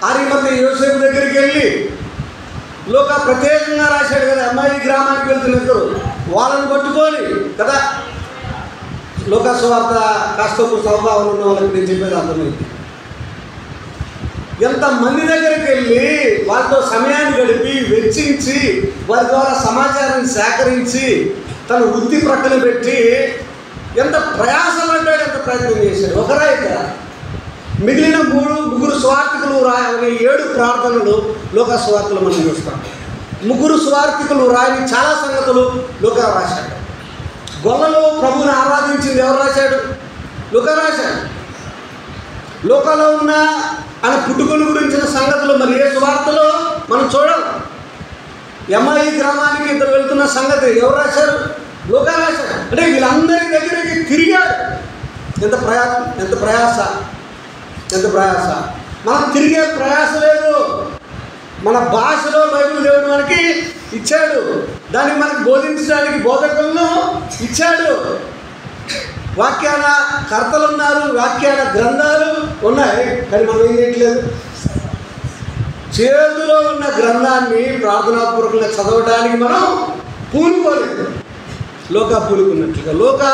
ఆరిమతయి యోసేపు దగ్గరికి వెళ్ళి, లోక ప్రత్యేకంగా రాశాడు కదా, అమ్మాయి గ్రామానికి వెళ్తున్నారు, వాళ్ళని పట్టుకొని కదా. లోకా సువార్త కాస్త స్వభావం ఉన్న వాళ్ళకి నేను చెప్పేది అర్థమైంది. ఎంతమంది దగ్గరికి వెళ్ళి వాళ్ళతో సమయాన్ని గడిపి వెచ్చించి వారి ద్వారా సమాచారాన్ని సేకరించి తన వృత్తి ప్రక్కన పెట్టి ఎంత ప్రయాసపడ్డాడు, ఎంత ప్రయత్నం చేశాడు. ఒకరా ఇద్దరా? మిగిలిన ముగ్గురు సువార్థికులు రాయని 7 ప్రార్థనలు లోకా సువార్తలు మనం చూస్తాం. ముగ్గురు సువార్థికులు రాయని చాలా సంగతులు లోకా రాశాడు. గొల్లలో ప్రభువుని ఆరాధించింది ఎవరు రాశాడు? లోకా రాశాడు. లోకాలో ఉన్న ఆయన పుట్టుకల గురించిన సంగతులు మరి ఏ సువార్తలో మనం చూడం. అమ్మాయి గ్రామానికి ఇద్దరు వెళ్తున్న సంగతి ఎవరు రాశారు? లోకా రాశాడు. అంటే వీళ్ళందరి దగ్గరికి తిరిగాడు. ఎంత ప్రయాస! మనం తిరిగే ప్రయాస లేదు. మన భాషలో బైబిల్ దేవుడు మనకి ఇచ్చాడు, దాన్ని మనకు బోధించడానికి బోధకులను ఇచ్చాడు. వాక్యాన కర్తలు ఉన్నారు, వ్యాఖ్యాన గ్రంథాలు ఉన్నాయి. కానీ మనం ఏం చేయట్లేదు. చేతిలో ఉన్న గ్రంథాన్ని ప్రార్థనాపూర్వకంగా చదవడానికి మనం పూనుకోలేదు. లోకా పూనుకున్నట్లుగా లోకా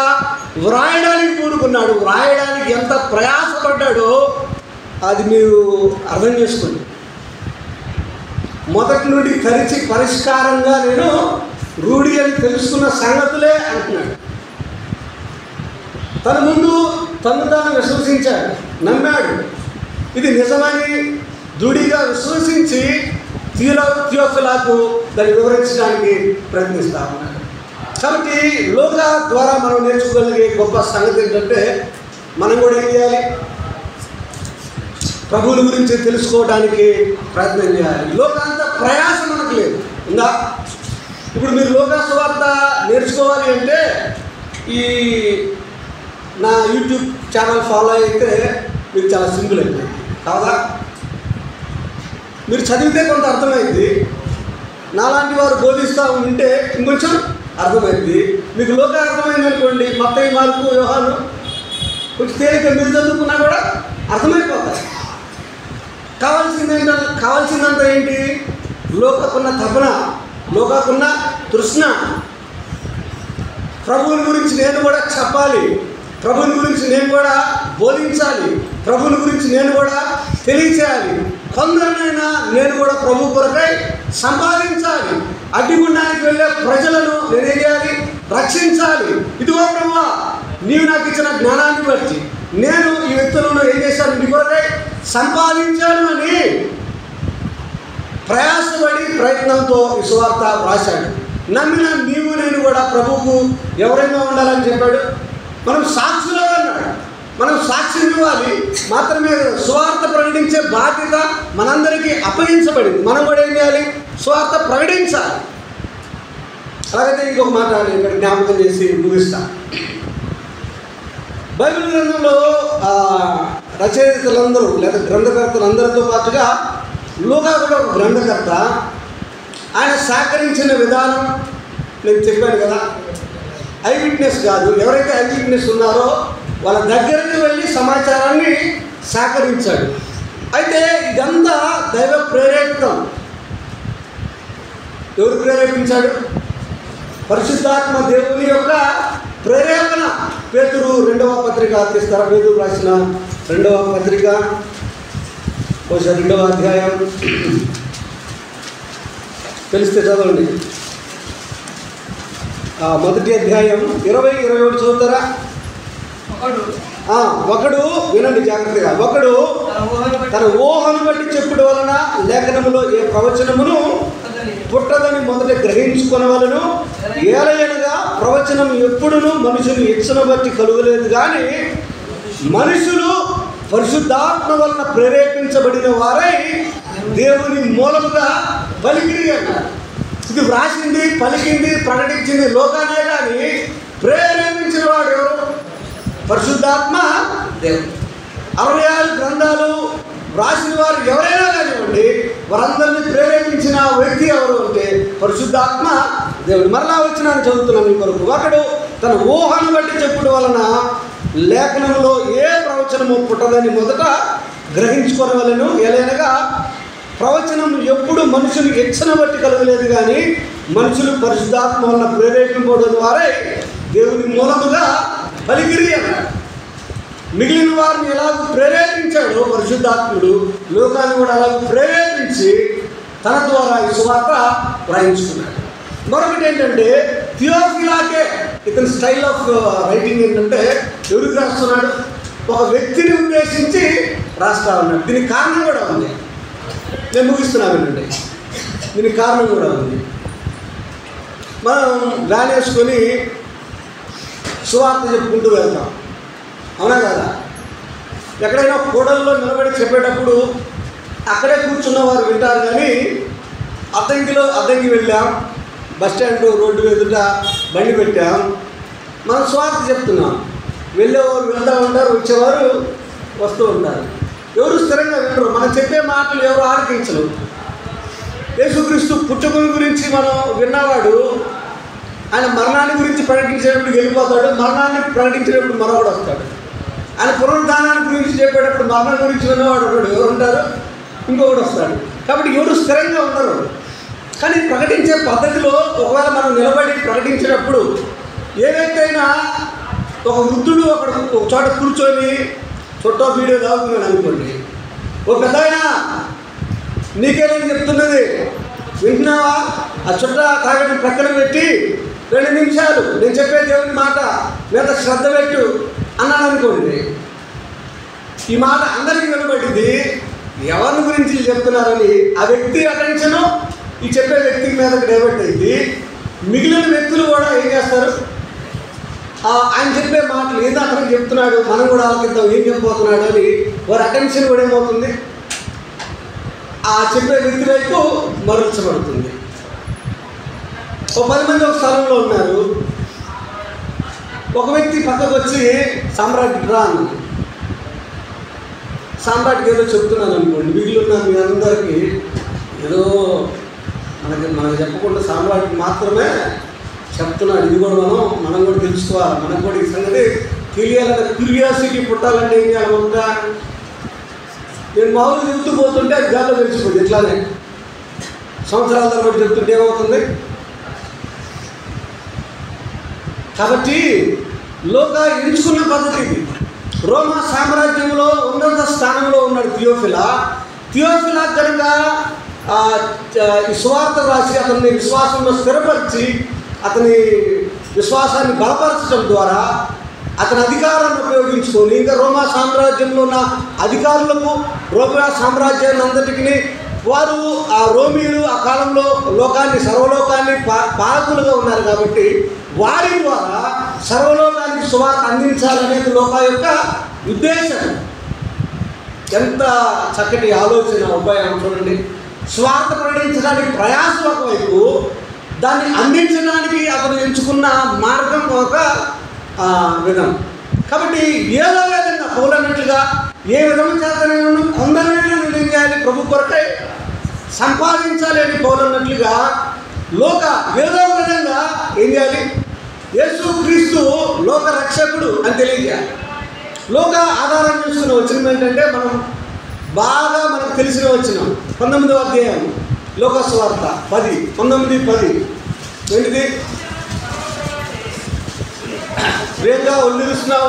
వ్రాయడానికి పూనుకున్నాడు. వ్రాయడానికి ఎంత ప్రయాసపడ్డాడో అది మీరు అర్థం చేసుకోండి. మొదటి నుండి తరిచి పరిష్కారంగా నేను రూఢి అని తెలుసుకున్న సంగతులే అంటున్నాడు. తన ముందు తను తాను విశ్వసించాడు, నమ్మాడు. ఇది నిజమని దృఢిగా విశ్వసించి థియోఫిలాకు దాన్ని వివరించడానికి ప్రయత్నిస్తా ఉన్నాడు. కాబట్టి లోక ద్వారా మనం నేర్చుకోగలిగే గొప్ప సంగతి ఏంటంటే, మనం కూడా ఏం చేయాలి? ప్రభువుని గురించి తెలుసుకోవడానికి ప్రయత్నం చేయాలి. లోకంత ప్రయాసం మనకు లేదు ఉందా? ఇప్పుడు మీరు లోకా సువార్త నేర్చుకోవాలి అంటే ఈ నా యూట్యూబ్ ఛానల్ ఫాలో అయితే మీకు చాలా సింపుల్ అయిపోయింది కాదా? మీరు చదివితే కొంత అర్థమైంది, నాలాంటి వారు బోధిస్తూ ఉంటే ఇంకొంచెం అర్థమైంది. మీకు లోకా అర్థమైంది అనుకోండి, మత్తయి, మార్కు, యోహాను కొంచెం తేలిక మీరు చదువుకున్నా కూడా అర్థమైపోతాయి. కావాల్సిందంతా ఏంటి? లోకకున్న తపన, లోకకున్న తృష్ణ. ప్రభువుని గురించి నేను కూడా చెప్పాలి, ప్రభువుని గురించి నేను కూడా బోధించాలి, ప్రభువుని గురించి నేను కూడా తెలియచేయాలి. కొందరినైనా నేను కూడా ప్రభు కొరకై సంపాదించాలి. అడ్డిగుండానికి వెళ్ళే ప్రజలను నేనేం చేయాలి? రక్షించాలి. ఇదిగో ప్రభువా, నీవు నాకు ఇచ్చిన జ్ఞానాన్ని బట్టి నేను ఈ వ్యక్తులను ఏం చేశాను? నీ కొరకై సంపాదించాను అని ప్రయాసపడి ప్రయత్నంతో ఈ సువార్త రాశాడు. నమ్మిన నీవు నేను కూడా ప్రభువుకు ఎవరైనా ఉండాలని చెప్పాడు. మనం సాక్షులు అన్నాడు. మనం సాక్ష్యం ఇవ్వాలి మాత్రమే. సువార్త ప్రకటించే బాధ్యత మనందరికీ అప్పగించబడింది. మనం కూడా ఏం చేయాలి? సువార్త ప్రకటించాలి. అలాగైతే ఇంకొక మాట ఇక్కడ జ్ఞాపకం చేసి ముగిస్తా. బైబిల్ గ్రంథంలో రచయితలందరూ లేదా గ్రంథకర్తలందరితో పాటుగా లూకా కూడా ఒక గ్రంథకర్త. ఆయన సహకరించిన విధానం నేను చెప్పాను కదా, ఐ విట్నెస్ కాదు. ఎవరైతే ఐ విట్నెస్ ఉన్నారో వాళ్ళ దగ్గరికి వెళ్ళి సమాచారాన్ని సేకరించాడు. అయితే ఇదంతా దైవ ప్రేరేపితం. ఎవరు ప్రేరేపించాడు? పరిశుద్ధాత్మ దేవుని యొక్క ప్రేరేపణ. పేతురు 2వ పత్రిక తీస్తారా? పేతురు రాసిన 2వ పత్రిక బహుశా 2వ అధ్యాయం తెలిస్తే చదవండి. మొదటి అధ్యాయం 20-21 చదువుతారా? ఒకడు వినండి జాగ్రత్తగా. ఒకడు తన ఊహను బట్టి చెప్పుడు వలన లేఖనములో ఏ ప్రవచనమును పుట్టదని మొదట గ్రహించుకొనవలను. ఏలయనగా ప్రవచనం ఎప్పుడును మనుషులు ఇచ్చను బట్టి కలుగలేదు, కానీ మనుషులు పరిశుద్ధాత్మ వలన ప్రేరేపించబడిన వారై దేవుని మూలముగా పలికిరి అన్నారు. ఇది వ్రాసింది, పలికింది, ప్రకటించింది లోకానే, కానీ ప్రేరేపించిన వాడు ఎవరు? పరిశుద్ధాత్మ దేవుడు. 66 గ్రంథాలు వ్రాసిన వారు ఎవరైనా కానివ్వండి, వారందరినీ ప్రేరేపించిన వ్యక్తి ఎవరు అంటే పరిశుద్ధాత్మ దేవుడు. మరలా వచ్చినాను, చదువుతున్నాను మీ కొరకు. ఒకడు తన ఊహను బట్టి చెప్పుడు వలన లేఖనంలో ఏ ప్రవచనము పుట్టదని మొదట గ్రహించుకోవలను. ఎలాగనగా ప్రవచనం ఎప్పుడు మనుషులు ఇచ్చను బట్టి కలగలేదు, కానీ మనుషులు పరిశుద్ధాత్మ వలన ప్రేరేపింపబడిన వారే దేవుని మూలముగా పలికిరి అన్నాడు. మిగిలిన వారిని ఎలాగో ప్రేరేపించాడో పరిశుద్ధాత్ముడు, లోకాన్ని కూడా అలాగ ప్రేరేపించి తన ద్వారా ఈ సువార్త వ్రాయించుకున్నాడు. మరొకటి ఏంటంటే థియోఫిలాకే ఇతని స్టైల్ ఆఫ్ రైటింగ్ ఏంటంటే ఎవరికి రాస్తున్నాడు? ఒక వ్యక్తిని ఉద్దేశించి రాస్తా ఉన్నాడు. దీనికి కారణం కూడా ఉంది. నేను ముగిస్తున్నానండి. దీనికి కారణం కూడా ఉంది. మనం వ్యాన్ వేసుకొని సువార్త చెప్పుకుంటూ వెళ్తాం, అవునా కదా? ఎక్కడైనా కూడల్లో నిలబడి చెప్పేటప్పుడు అక్కడే కూర్చున్న వారు వింటారు, కానీ అద్దంకి వెళ్ళాం, బస్టాండ్ రోడ్డు ఎదుట బండి పెట్టాం, మనం సువార్త చెప్తున్నాం. వెళ్ళేవారు వెళ్తూ ఉంటారు, వచ్చేవారు వస్తూ ఉంటారు. ఎవరు స్థిరంగా వినరు. మనం చెప్పే మాటలు ఎవరు ఆలకించరు. యేసుక్రీస్తు పుట్టుకల గురించి మనం విన్నవాడు ఆయన మరణాన్ని గురించి ప్రకటించేటప్పుడు వెళ్ళిపోతాడు, మరణాన్ని ప్రకటించేటప్పుడు మరొకడు వస్తాడు. ఆయన పునరుద్ధానాన్ని గురించి చెప్పేటప్పుడు మరణం గురించి విన్నవాడు ఒకడు ఎవరు ఉంటారు, ఇంకొకటి వస్తాడు. కాబట్టి ఎవరు స్థిరంగా ఉండరు. కానీ ప్రకటించే పద్ధతిలో ఒకవేళ మనం నిలబడి ప్రకటించేటప్పుడు ఏ వ్యక్తి అయినా ఒక వృద్ధుడు ఒక చోట కూర్చొని చుట్టూ వీడియో తాగుతున్నాడు అనుకోండి, ఓ పెద్దయినా నీకేమని చెప్తున్నది వింటున్నావా? ఆ చుట్ట తాగడం ప్రక్కన పెట్టి 2 నిమిషాలు నేను చెప్పే దేవుని మాట మీద శ్రద్ధ పెట్టు అన్నాడు అనుకోండి, ఈ మాట అందరికీ వినబడింది. ఎవరి గురించి చెప్తున్నారని ఆ వ్యక్తి అటెన్షను ఈ చెప్పే వ్యక్తి మీదకి డైవర్ట్ అయింది. మిగిలిన వ్యక్తులు కూడా ఏం చేస్తారు? ఆయన చెప్పే మాటలు ఏదో అతనికి చెప్తున్నాడు, మనం కూడా ఆలకిద్దాం, ఏం చెప్పబోతున్నాడు అని వారి అటెన్షన్ కూడా ఏమవుతుంది? ఆ చెప్పే వ్యక్తి వైపు మరల్చబడుతుంది. ఓ 10 మంది ఒక స్థలంలో ఉన్నారు. ఒక వ్యక్తి పక్కకు వచ్చి సామ్రాట్ రా అన్నాడు. సామ్రాట్కి ఏదో చెప్తున్నాను అనుకోండి, మిగిలిన మీ అందరికీ ఏదో మనకు చెప్పకుండా సామ్రాట్కి మాత్రమే చెప్తున్నాడు. ఇది కూడా మనం కూడా తెలుసుకోవాలి, మనం కూడా ఈ సంగతి తెలియాలంటే క్యూరియాసిటీ పుట్టాలంటే ఏం చేయాలంటా? నేను మామూలుగా చెబుతూ పోతుంటే అది గాల్లో తెలిసిపోతుంది. ఇట్లానే సంవత్సరాల తరబడి చెప్తుంటే ఏమవుతుంది? కాబట్టి లోక ఎంచుకున్న పద్ధతి ఇది. రోమా సామ్రాజ్యంలో ఉన్నత స్థానంలో ఉన్నాడు థియోఫిలా కనుక ఈ సువార్త రాసి అతన్ని విశ్వాసంలో స్థిరపరిచి అతని విశ్వాసాన్ని బలపరచడం ద్వారా అతని అధికారాన్ని ఉపయోగించుకొని ఇంకా రోమా సామ్రాజ్యంలో ఉన్న అధికారులకు రోమా సామ్రాజ్యాన్ని అంతటికి వారు ఆ రోమీలు ఆ కాలంలో లోకాన్ని సర్వలోకాన్ని పాలకులుగా ఉన్నారు కాబట్టి వారి ద్వారా సర్వలోకానికి సువార్త అందించాలనేది లోక యొక్క ఉద్దేశం. ఎంత చక్కటి ఆలోచన, ఉపాయం చూడండి. స్వార్థ ప్రకటించడానికి ప్రయాసం ఒకవైపు, దాన్ని అందించడానికి అతను ఎంచుకున్న మార్గం ఒక విధం. కాబట్టి ఏదో విధంగా పౌలన్నట్లుగా ఏ విధం చేతనైనా కొందరైనా ఏం చేయాలి? ప్రభు కొరకై సంపాదించాలి అని పౌలన్నట్లుగా లోక ఏదో విధంగా ఏం చేయాలి? యేసుక్రీస్తు లోక రక్షకుడు అని తెలియజేయాలి. లోక ఆధారం చేసుకుని వచ్చిన ఏంటంటే మనం బాగా మనకు తెలిసిన వచ్చినాం 19వ అధ్యాయం లోకాసు వార్త 19:10 ఏంటిది? వేగంగా ఒళ్ళిస్తున్నావు.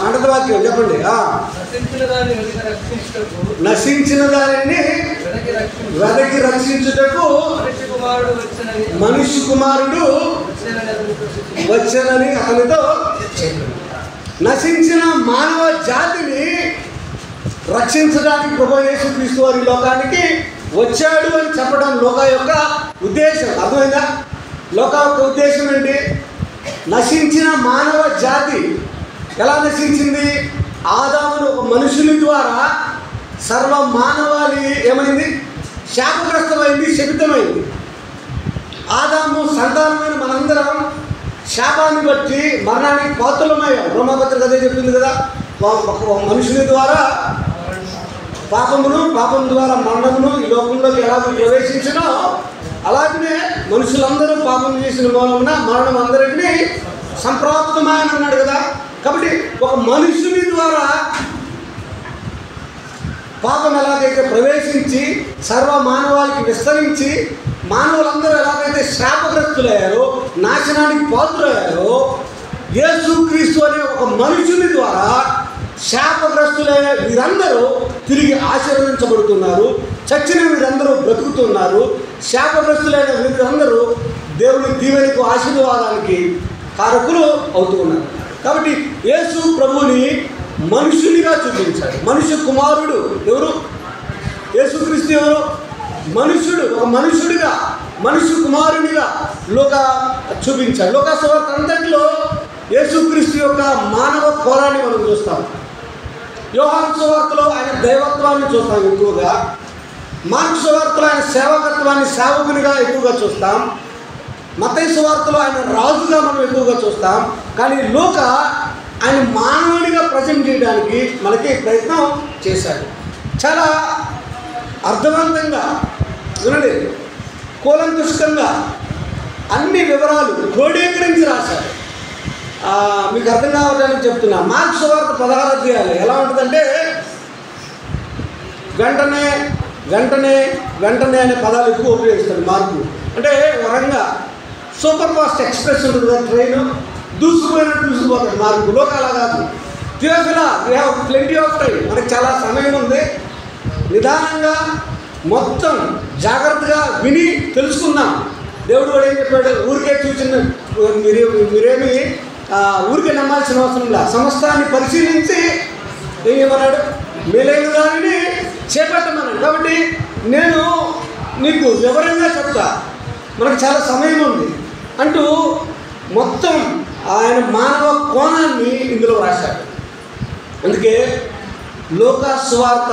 కంటత వాక్యం చెప్పండి. నశించిన దానిని వెదకి రక్షించుటకు మనిషి కుమారుడు వచ్చనని అతనితో నశించిన మానవ జాతిని రక్షించడానికి ప్రభువు యేసుక్రీస్తు వారి లోకానికి వచ్చాడు అని చెప్పడం లోక యొక్క ఉద్దేశం. అర్థమైందా? లోక యొక్క ఉద్దేశం ఏంటి? నశించిన మానవ జాతి ఎలా నశించింది? ఆదామును ఒక మనుషుని ద్వారా సర్వ మానవాళి ఏమైంది? శాపగ్రస్తమైంది, శపితమైంది. ఆదాము సంతానమైన మనందరం శాపాన్ని బట్టి మరణానికి పాత్రులమయ్యాం. రోమాపత్రిక అదే చెప్పింది కదా. మనుషుని ద్వారా పాపం ద్వారా మరణమును ఈ లోకంలోకి ఎలా ప్రవేశించినో అలాగనే మనుషులందరూ పాపం చేసిన మూలమున మరణం అందరికీ సంప్రాప్తమైన అన్నాడు కదా. కాబట్టి ఒక మనుషుని ద్వారా పాపం ఎలాగైతే ప్రవేశించి సర్వ మానవాళికి విస్తరించి మానవులందరూ ఎలాగైతే శాపగ్రస్తులయ్యారో, నాశనానికి పాత్రులయ్యారో, యేసుక్రీస్తు అనే ఒక మనుషుని ద్వారా శాపగ్రస్తులైన వీరందరూ తిరిగి ఆశీర్వదించబడుతున్నారు. చచ్చిన వీరందరూ బ్రతుకుతున్నారు. శాపగ్రస్తులైన వీరందరూ దేవుని దీవెనకు ఆశీర్వాదానికి కారకులు అవుతూ ఉన్నారు. కాబట్టి యేసు ప్రభుని మనుషునిగా చూపించాడు. మనుష్య కుమారుడు ఎవరు? యేసుక్రీస్తు ఎవరు? మనుషుడు. ఒక మనుషుడిగా, మనుష్య కుమారునిగా చూపించాడు. లోకాసు వార్త అంతటిలో యేసుక్రీస్తు యొక్క మానవ కోరాన్ని మనం చూస్తాం. యోహాను సువార్తలో ఆయన దైవత్వాన్ని చూస్తాం ఎక్కువగా. మార్కు సువార్తలో ఆయన సేవకత్వాన్ని, సేవకునిగా ఎక్కువగా చూస్తాం. మత్తయి సువార్తలో ఆయన రాజుగా మనం ఎక్కువగా చూస్తాం. కానీ ఆయన మానవునిగా ప్రజెంట్ చేయడానికి మనకి ప్రయత్నం చేశాడు. చాలా అర్థవంతంగా వినండి, కూలంకుషంగా అన్ని వివరాలు క్రోడీకరించి రాశాడు. మీకు అర్థం కావడానికి చెప్తున్నా. మార్కు సువార్త 16 అధ్యాయాలు ఎలా ఉంటుందంటే వెంటనే అనే పదాలు ఎక్కువ ఉపయోగిస్తాడు మార్కు. అంటే వరంగా సూపర్ ఫాస్ట్ ఎక్స్ప్రెస్ ఉంటుంది కదా, ట్రైన్ దూసుకుపోతాడు. మార్కు అలా కాదు. Theophilus we have plenty of time, మనకు చాలా సమయం ఉంది. నిదానంగా మొత్తం జాగ్రత్తగా విని తెలుసుకుందాం. దేవుడు కూడా ఏం చెప్పాడు? ఊరికే మీరేమి ఊరికే నమ్మాల్సిన అవసరం లేదు. సమస్తాన్ని పరిశీలించి ఏం చేయమన్నాడు? మేలైన దానిని చేపట్టమన్నాడు. కాబట్టి నేను నీకు వివరంగా చెప్తా, మనకు చాలా సమయం ఉంది అంటూ మొత్తం ఆయన మానవ కోణాన్ని ఇందులో రాశాడు. అందుకే లోకాసు వార్త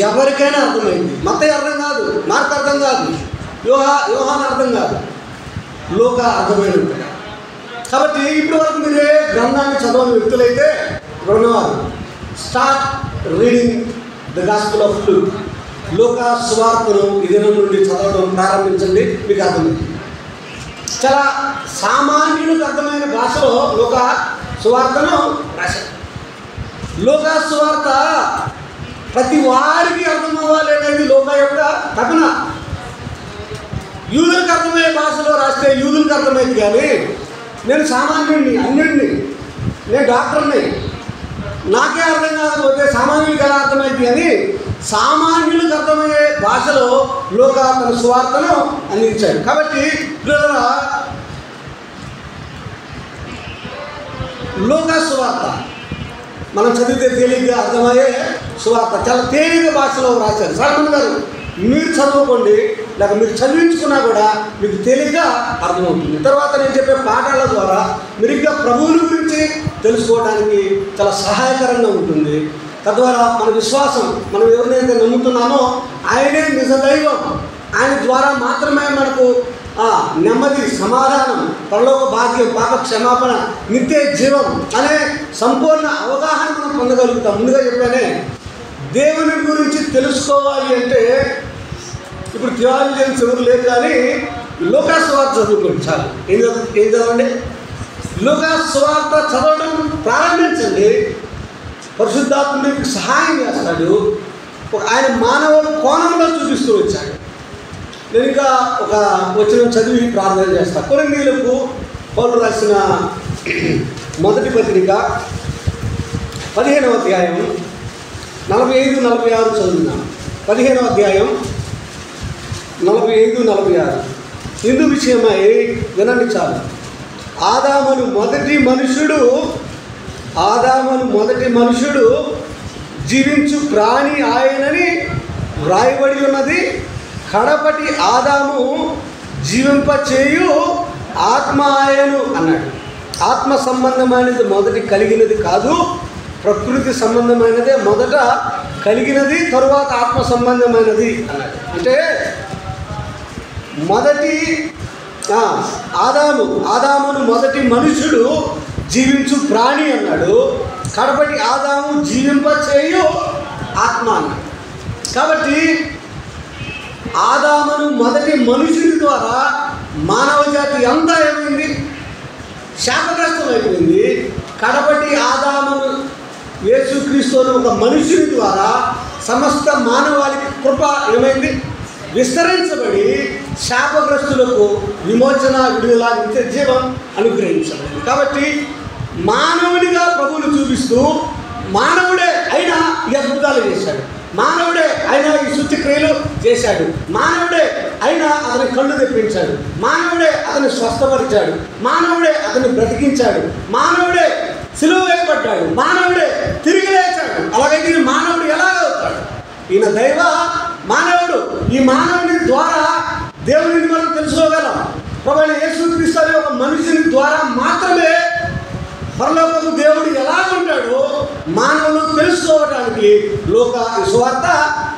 ఎవరికైనా అర్థమైంది. మత్తయి అర్థం కాదు, మార్కు అర్థం కాదు, యోహాను అర్థం కాదు, అర్థమైన ఉంటుంది. కాబట్టి ఇప్పటి వరకు మీరే గ్రంథాన్ని చదవని వ్యక్తులైతే ఉన్నవారు start reading the gospel of Luke. లోకాసు వార్తను ఈ దినం నుండి చదవడం ప్రారంభించండి, మీకు అర్థమైంది. చాలా సామాన్యులకు అర్థమైన భాషలో లోకాసు వార్తను రాశారు. లోకాసు వార్త ప్రతి వారికి అర్థం అవ్వాలి అనేది లోక యొక్క తపన. యూదులకు అర్థమయ్యే భాషలో రాస్తే యూదులకు అర్థమైంది. కానీ నేను సామాన్యుడిని, అన్యుడిని, నేను డాక్టర్ని, నాకే అర్థం కాకపోతే సామాన్యులకు ఎలా అర్థమైంది? అని సామాన్యులకు అర్థమయ్యే భాషలో తన సువార్తను అందించాడు. కాబట్టి లోకాసు వార్త మనం చదివితే తేలిగ్గా అర్థమయ్యే సువార్త చాలా తేలిక భాషలో రాశారు. సల్మాన్ గారు మీరు చదువుకోండి, లేక మీరు చదివించుకున్నా కూడా మీకు తేలిగ్గా అర్థమవుతుంది. తర్వాత నేను చెప్పే పాఠాల ద్వారా మీరు ఇంకా ప్రభువుల గురించి తెలుసుకోవడానికి చాలా సహాయకరంగా ఉంటుంది. తద్వారా మన విశ్వాసం, మనం ఎవరినైతే నమ్ముతున్నామో ఆయనే నిజ దైవం, ఆయన ద్వారా మాత్రమే మనకు నెమ్మది, సమాధానం, పరలోక భాగ్యం, పాప క్షమాపణ, నిత్య జీవం అనే సంపూర్ణ అవగాహన మనం పొందగలుగుతాం. ముందుగా చెప్పానే, దేవుని గురించి తెలుసుకోవాలి అంటే ఇప్పుడు థియాలజీన్స్ ఎవరు లేదు, కానీ లోకాసు వార్త చదువుకోండి చాలు. ఏం చదవండి? లోకాసు వార్త చదవడం ప్రారంభించండి. పరిశుద్ధాత్ముడు మీకు సహాయం చేస్తాడు. ఆయన మానవ కోణంలో చూపిస్తూ వచ్చాడు. నేను ఇంకా ఒక వచనం చదివి ప్రార్థన చేస్తాను. కొరింథీయులకు పౌలు రాసిన మొదటి పత్రిక 15వ అధ్యాయం 45-46 చదువుతున్నాం. 15వ అధ్యాయం 45-46 ఇందు విషయమై వినండి చాలు. ఆదామును మొదటి మనుషుడు జీవించు ప్రాణి ఆయనని వ్రాయబడి ఉన్నది. కడపటి ఆదాము జీవింపచేయు ఆత్మ ఆయను అన్నాడు. ఆత్మ సంబంధమైనది మొదటి కలిగినది కాదు, ప్రకృతి సంబంధమైనదే మొదట కలిగినది, తరువాత ఆత్మ సంబంధమైనది అన్నాడు. అంటే ఆదామును మొదటి మనుషుడు జీవించు ప్రాణి అన్నాడు. కడపటి ఆదాము జీవింపచేయు ఆత్మ అన్నాడు. కాబట్టి ఆదామును మొదటి మనుషుడి ద్వారా మానవ జాతి అంతా ఏమైంది? శాపగ్రస్తం అయిపోయింది. కడపటి ఆదామును యేసుక్రీస్తు ఒక మనుషుని ద్వారా సమస్త మానవాళికి కృప ఏమైంది? విస్తరించబడి శాపగ్రస్తులకు విమోచన, విడుదల, నిత్య జీవం అనుగ్రహించబడింది. కాబట్టి మానవునిగా ప్రభువును చూపిస్తూ మానవుడే అయినా ఈ అద్భుతాలు చేశాడు, మానవుడే అయినా ఈ శుద్ధిక్రియలు చేశాడు, మానవుడే అయినా అతని కళ్ళు తెప్పించాడు, మానవుడే అతన్ని స్వస్థపరిచాడు, మానవుడే అతన్ని బ్రతికించాడు, మానవుడే సిలువ వేయబడ్డాడు, మానవుడే తిరిగి లేచాడు. అలాగైతే ఈ మానవుడు ఎలాగవుతాడు? ఈయన దైవ మానవుడు. ఈ మానవుని ద్వారా దేవుడిని మనం తెలుసుకోగలం. ప్రభువైన యేసుక్రీస్తు అనే ఒక మనుషుని ద్వారా మాత్రమే పరలోకపు దేవుడు ఎలా ఉంటాడో మానవులు తెలుసుకోవడానికి లోక సువార్త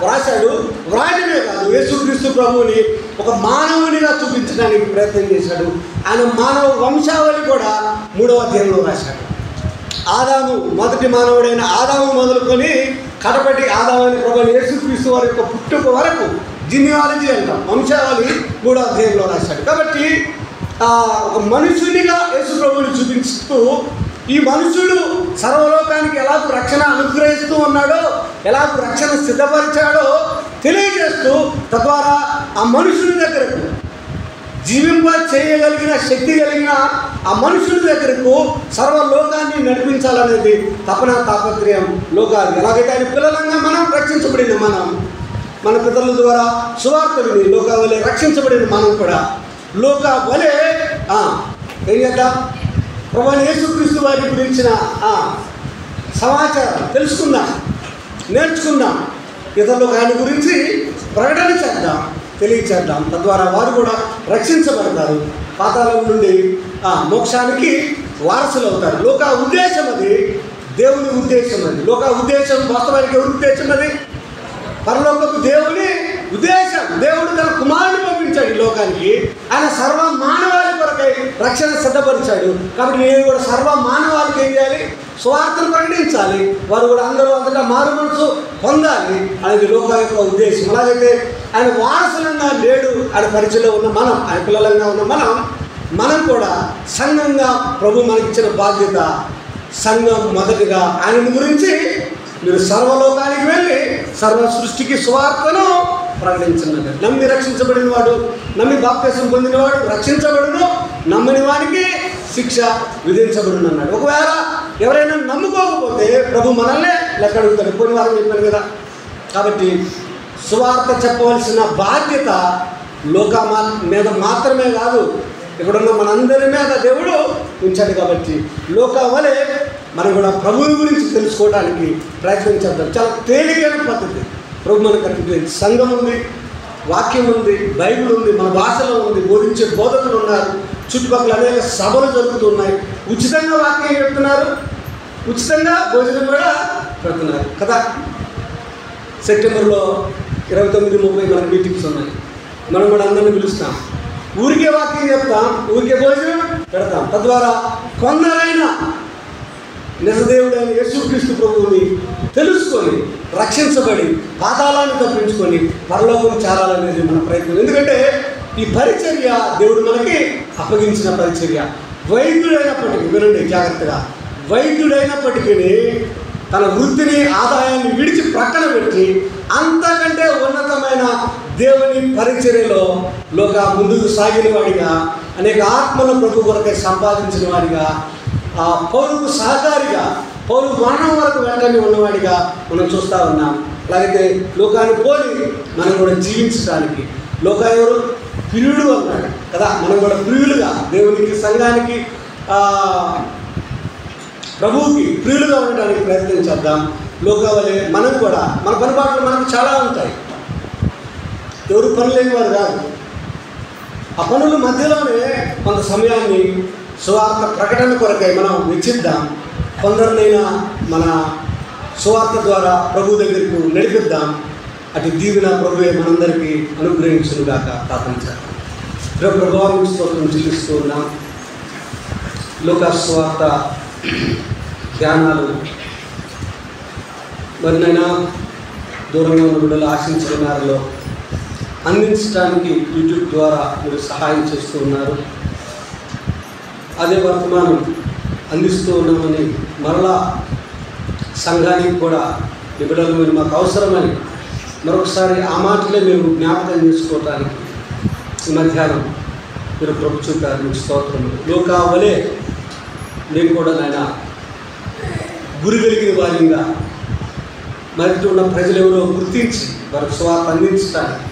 వ్రాశాడు. వ్రాయడమే కాదు, యేసుక్రీస్తు ప్రభువుని ఒక మానవునిగా చూపించడానికి ప్రయత్నం చేశాడు. ఆయన మానవ వంశావళి కూడా 3వ అధ్యాయంలో రాశాడు. ఆదాము మొదటి మానవుడైన ఆదాము మొదలుకొని కడపటి ఆదాము అని ప్రభువైన యేసుక్రీస్తు వారి యొక్క పుట్టుక వరకు జినియాలజీ అంటాం, వంశావళి 3వ అధ్యాయంలో రాశాడు. కాబట్టి ఒక మనుషునిగా యేసు ప్రభువుని చూపిస్తూ ఈ మనుషుడు సర్వలోకానికి ఎలాగూ రక్షణ అనుగ్రహిస్తూ ఉన్నాడో, ఎలాగూ రక్షణ సిద్ధపరిచాడో తెలియజేస్తూ తద్వారా ఆ మనుషుని దగ్గరకు జీవింప చేయగలిగిన శక్తి కలిగిన ఆ మనుషుని దగ్గరకు సర్వలోకాన్ని నడిపించాలనేది తపన తాపత్రయం లోకాలు. ఎలాగైతే ఆయన పిల్లలంగా మనం రక్షించబడిన మన పితరుల ద్వారా సువార్త విని లోక వలె రక్షించబడిన మనం కూడా లోక వలె ఏం చేద్దాం? ప్రభువైన యేసుక్రీస్తు వారి గురించిన సమాచారం తెలుసుకుందాం, నేర్చుకుందాం, ఇతరులకు ఆయన గురించి ప్రకటన చేద్దాం, తెలియచేద్దాం. తద్వారా వారు కూడా రక్షించబడతారు, పాతాళం నుండి మోక్షానికి వారసులు అవుతారు. లోక ఉద్దేశం అది, దేవుని ఉద్దేశం అది. లోక ఉద్దేశం వాస్తవానికి ఎవరి ఉద్దేశం అది? పరలోకపు దేవుని ఉద్దేశం. దేవుడు తన కుమారుని పంపించాడు ఈ లోకానికి. ఆయన సర్వ మానవాళి కొరకై రక్షణ సిద్ధపరిచాడు. కాబట్టి నేను కూడా సర్వ మానవాళికి ఏం చేయాలి? సువార్తను ప్రకటించాలి. వారు కూడా అందరూ అంతటా మారు మనసు పొందాలి అనేది లోక యొక్క ఉద్దేశం. అలాగైతే ఆయన వారసులంగా లేడు, ఆయన పరిచయలో ఉన్న మనం, ఆయన పిల్లలంగా ఉన్న మనం కూడా సంఘంగా ప్రభు మనకిచ్చిన బాధ్యత. సంఘం మొదటిగా ఆయన గురించి మీరు సర్వలోకానికి వెళ్ళి సర్వ సృష్టికి సువార్తను ప్రకటించండి. నమ్మి రక్షించబడిన వాడు, నమ్మి బాప్తిసం పొందినవాడు రక్షించబడును, నమ్మని వాడికి శిక్ష విధించబడును అన్నాడు. ఒకవేళ ఎవరైనా నమ్ముకోకపోతే ప్రభు మనల్నే లెక్క అడుగుతాడు. కొన్ని వారం చెప్పాను కదా. కాబట్టి సువార్త చెప్పవలసిన బాధ్యత లోక మీద మాత్రమే కాదు, ఇక్కడున్న మనందరి మీద దేవుడు ఉంచాడు. కాబట్టి లోక వలె మనం కూడా ప్రభువుని గురించి తెలుసుకోవడానికి ప్రయత్నం చేద్దాం. చాలా తేలికైన పద్ధతి ప్రభు మనకు కనిపించింది. సంఘం ఉంది, వాక్యం ఉంది, బైబిల్ ఉంది, మన భాషలో ఉంది, బోధించే బోధకులు ఉన్నారు, చుట్టుపక్కల అనేక సభలు జరుగుతున్నాయి, ఉచితంగా వాక్యం చెప్తున్నారు, ఉచితంగా భోజనం కూడా పెడుతున్నారు కదా. సెప్టెంబర్లో 29-30 మనకు మీటింగ్స్ ఉన్నాయి. మనం కూడా అందరినీ పిలుస్తాం, ఊరికే వాక్యం చెప్తాం, ఊరికే భోజనం పెడతాం. తద్వారా కొందరైనా నిజదేవుడైన యేసుక్రీస్తు ప్రభువుని తెలుసుకొని రక్షించబడి పాతాళాన్ని తప్పించుకొని పరలోకం చేరాలనేది మన ప్రయత్నం. ఎందుకంటే ఈ పరిచర్య దేవుడు మనకి అప్పగించిన పరిచర్య. వైద్యుడైనప్పటికీ, వినండి జాగ్రత్తగా, వైద్యుడైనప్పటికీ తన వృత్తిని ఆదాయాన్ని విడిచి ప్రక్కన పెట్టి అంతకంటే ఉన్నతమైన దేవుని పరిచర్యలో ముందుకు సాగిన వాడిగా, అనేక ఆత్మల ప్రభు కొరకై సంపాదించిన వాడిగా, ఆ పౌరుకు సహకారిగా, పౌరు మరణం వరకు వెంటనే ఉన్నవాడిగా మనం చూస్తూ ఉన్నాం. అలాగైతే లోకాన్ని పోలి మనం కూడా జీవించడానికి, ఎవరు ప్రియుడు అన్నాడు కదా, మనం కూడా ప్రియులుగా దేవునికి, సంఘానికి, ప్రభువుకి ప్రియులుగా ఉండడానికి ప్రయత్నం చేద్దాం. వలె మనం కూడా మన పనిపాట్లు మనకు చాలా ఉంటాయి. ఎవరు పని లేని వారు కాదు. ఆ పనుల మధ్యలోనే కొంత సమయాన్ని సువార్త ప్రకటన కొరకై మనం వెచ్చిద్దాం. కొందరినైనా మన సువార్త ద్వారా ప్రభు దగ్గరకు నడిపిద్దాం. అటు దీవెన ప్రభువే మనందరికీ అనుగ్రహించునుగాక. ప్రార్థించాలి. ప్రభావం స్తోత్రం చెల్లిస్తూ ఉన్నాం. లోకస్వార్త ధ్యానాలు మరినైనా దూరంగా ఉన్న బిడ్డలు ఆశించిన మేరలో అందించడానికి యూట్యూబ్ ద్వారా మీరు సహాయం చేస్తూ ఉన్నారు. అదే వర్తమానం అందిస్తూ ఉన్నామని మరలా సంఘానికి కూడా ఈ బిడ్డలు మీరు మాకు అవసరమని మరొకసారి ఆ మాటలే మేము జ్ఞాపకం చేసుకోవటానికి ఈ మధ్యాహ్నం మీరు ప్రభు చూపారు. మీకు స్తోత్రములు. వలె నేను కూడా నాయన గురి కలిగిన వారిగా మరి ఉన్న ప్రజలు ఎవరో గుర్తించి వారికి సువార్త అందించడానికి,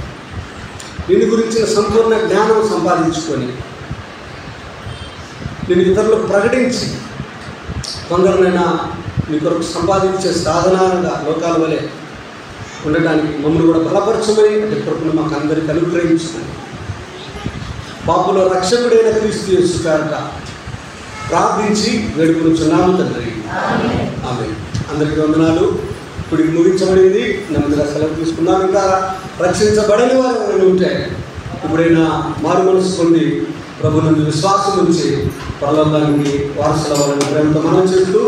దీని గురించిన సంపూర్ణ జ్ఞానం సంపాదించుకొని నేను ఇతరులకు ప్రకటించి కొందరినైనా మీ కొరకు సంపాదించే సాధనాలుగా లోకాల వలె ఉండడానికి మమ్మల్ని కూడా బలపరచమని, అంటే కొరకు మాకు అందరికీ అనుగ్రహించమని పాపులో రక్షకుడైన క్రీస్తు యేసు పేరట ప్రార్థించి వేడుకొనుచున్నాము తండ్రి. ఆమేన్. అందరికీ వందనాలు. ఇప్పటికి ముగించబడింది. నెమ్మదిగా సెలవు తీసుకున్నాం. ఇంకా రక్షించబడని వారు ఎవరైనా ఉంటే ఇప్పుడైనా మారు మనసు పొంది ప్రభు నుండి విశ్వాసం నుంచి పరలోకానికి వారసుల వారిని ప్రేమతో మనం చేస్తూ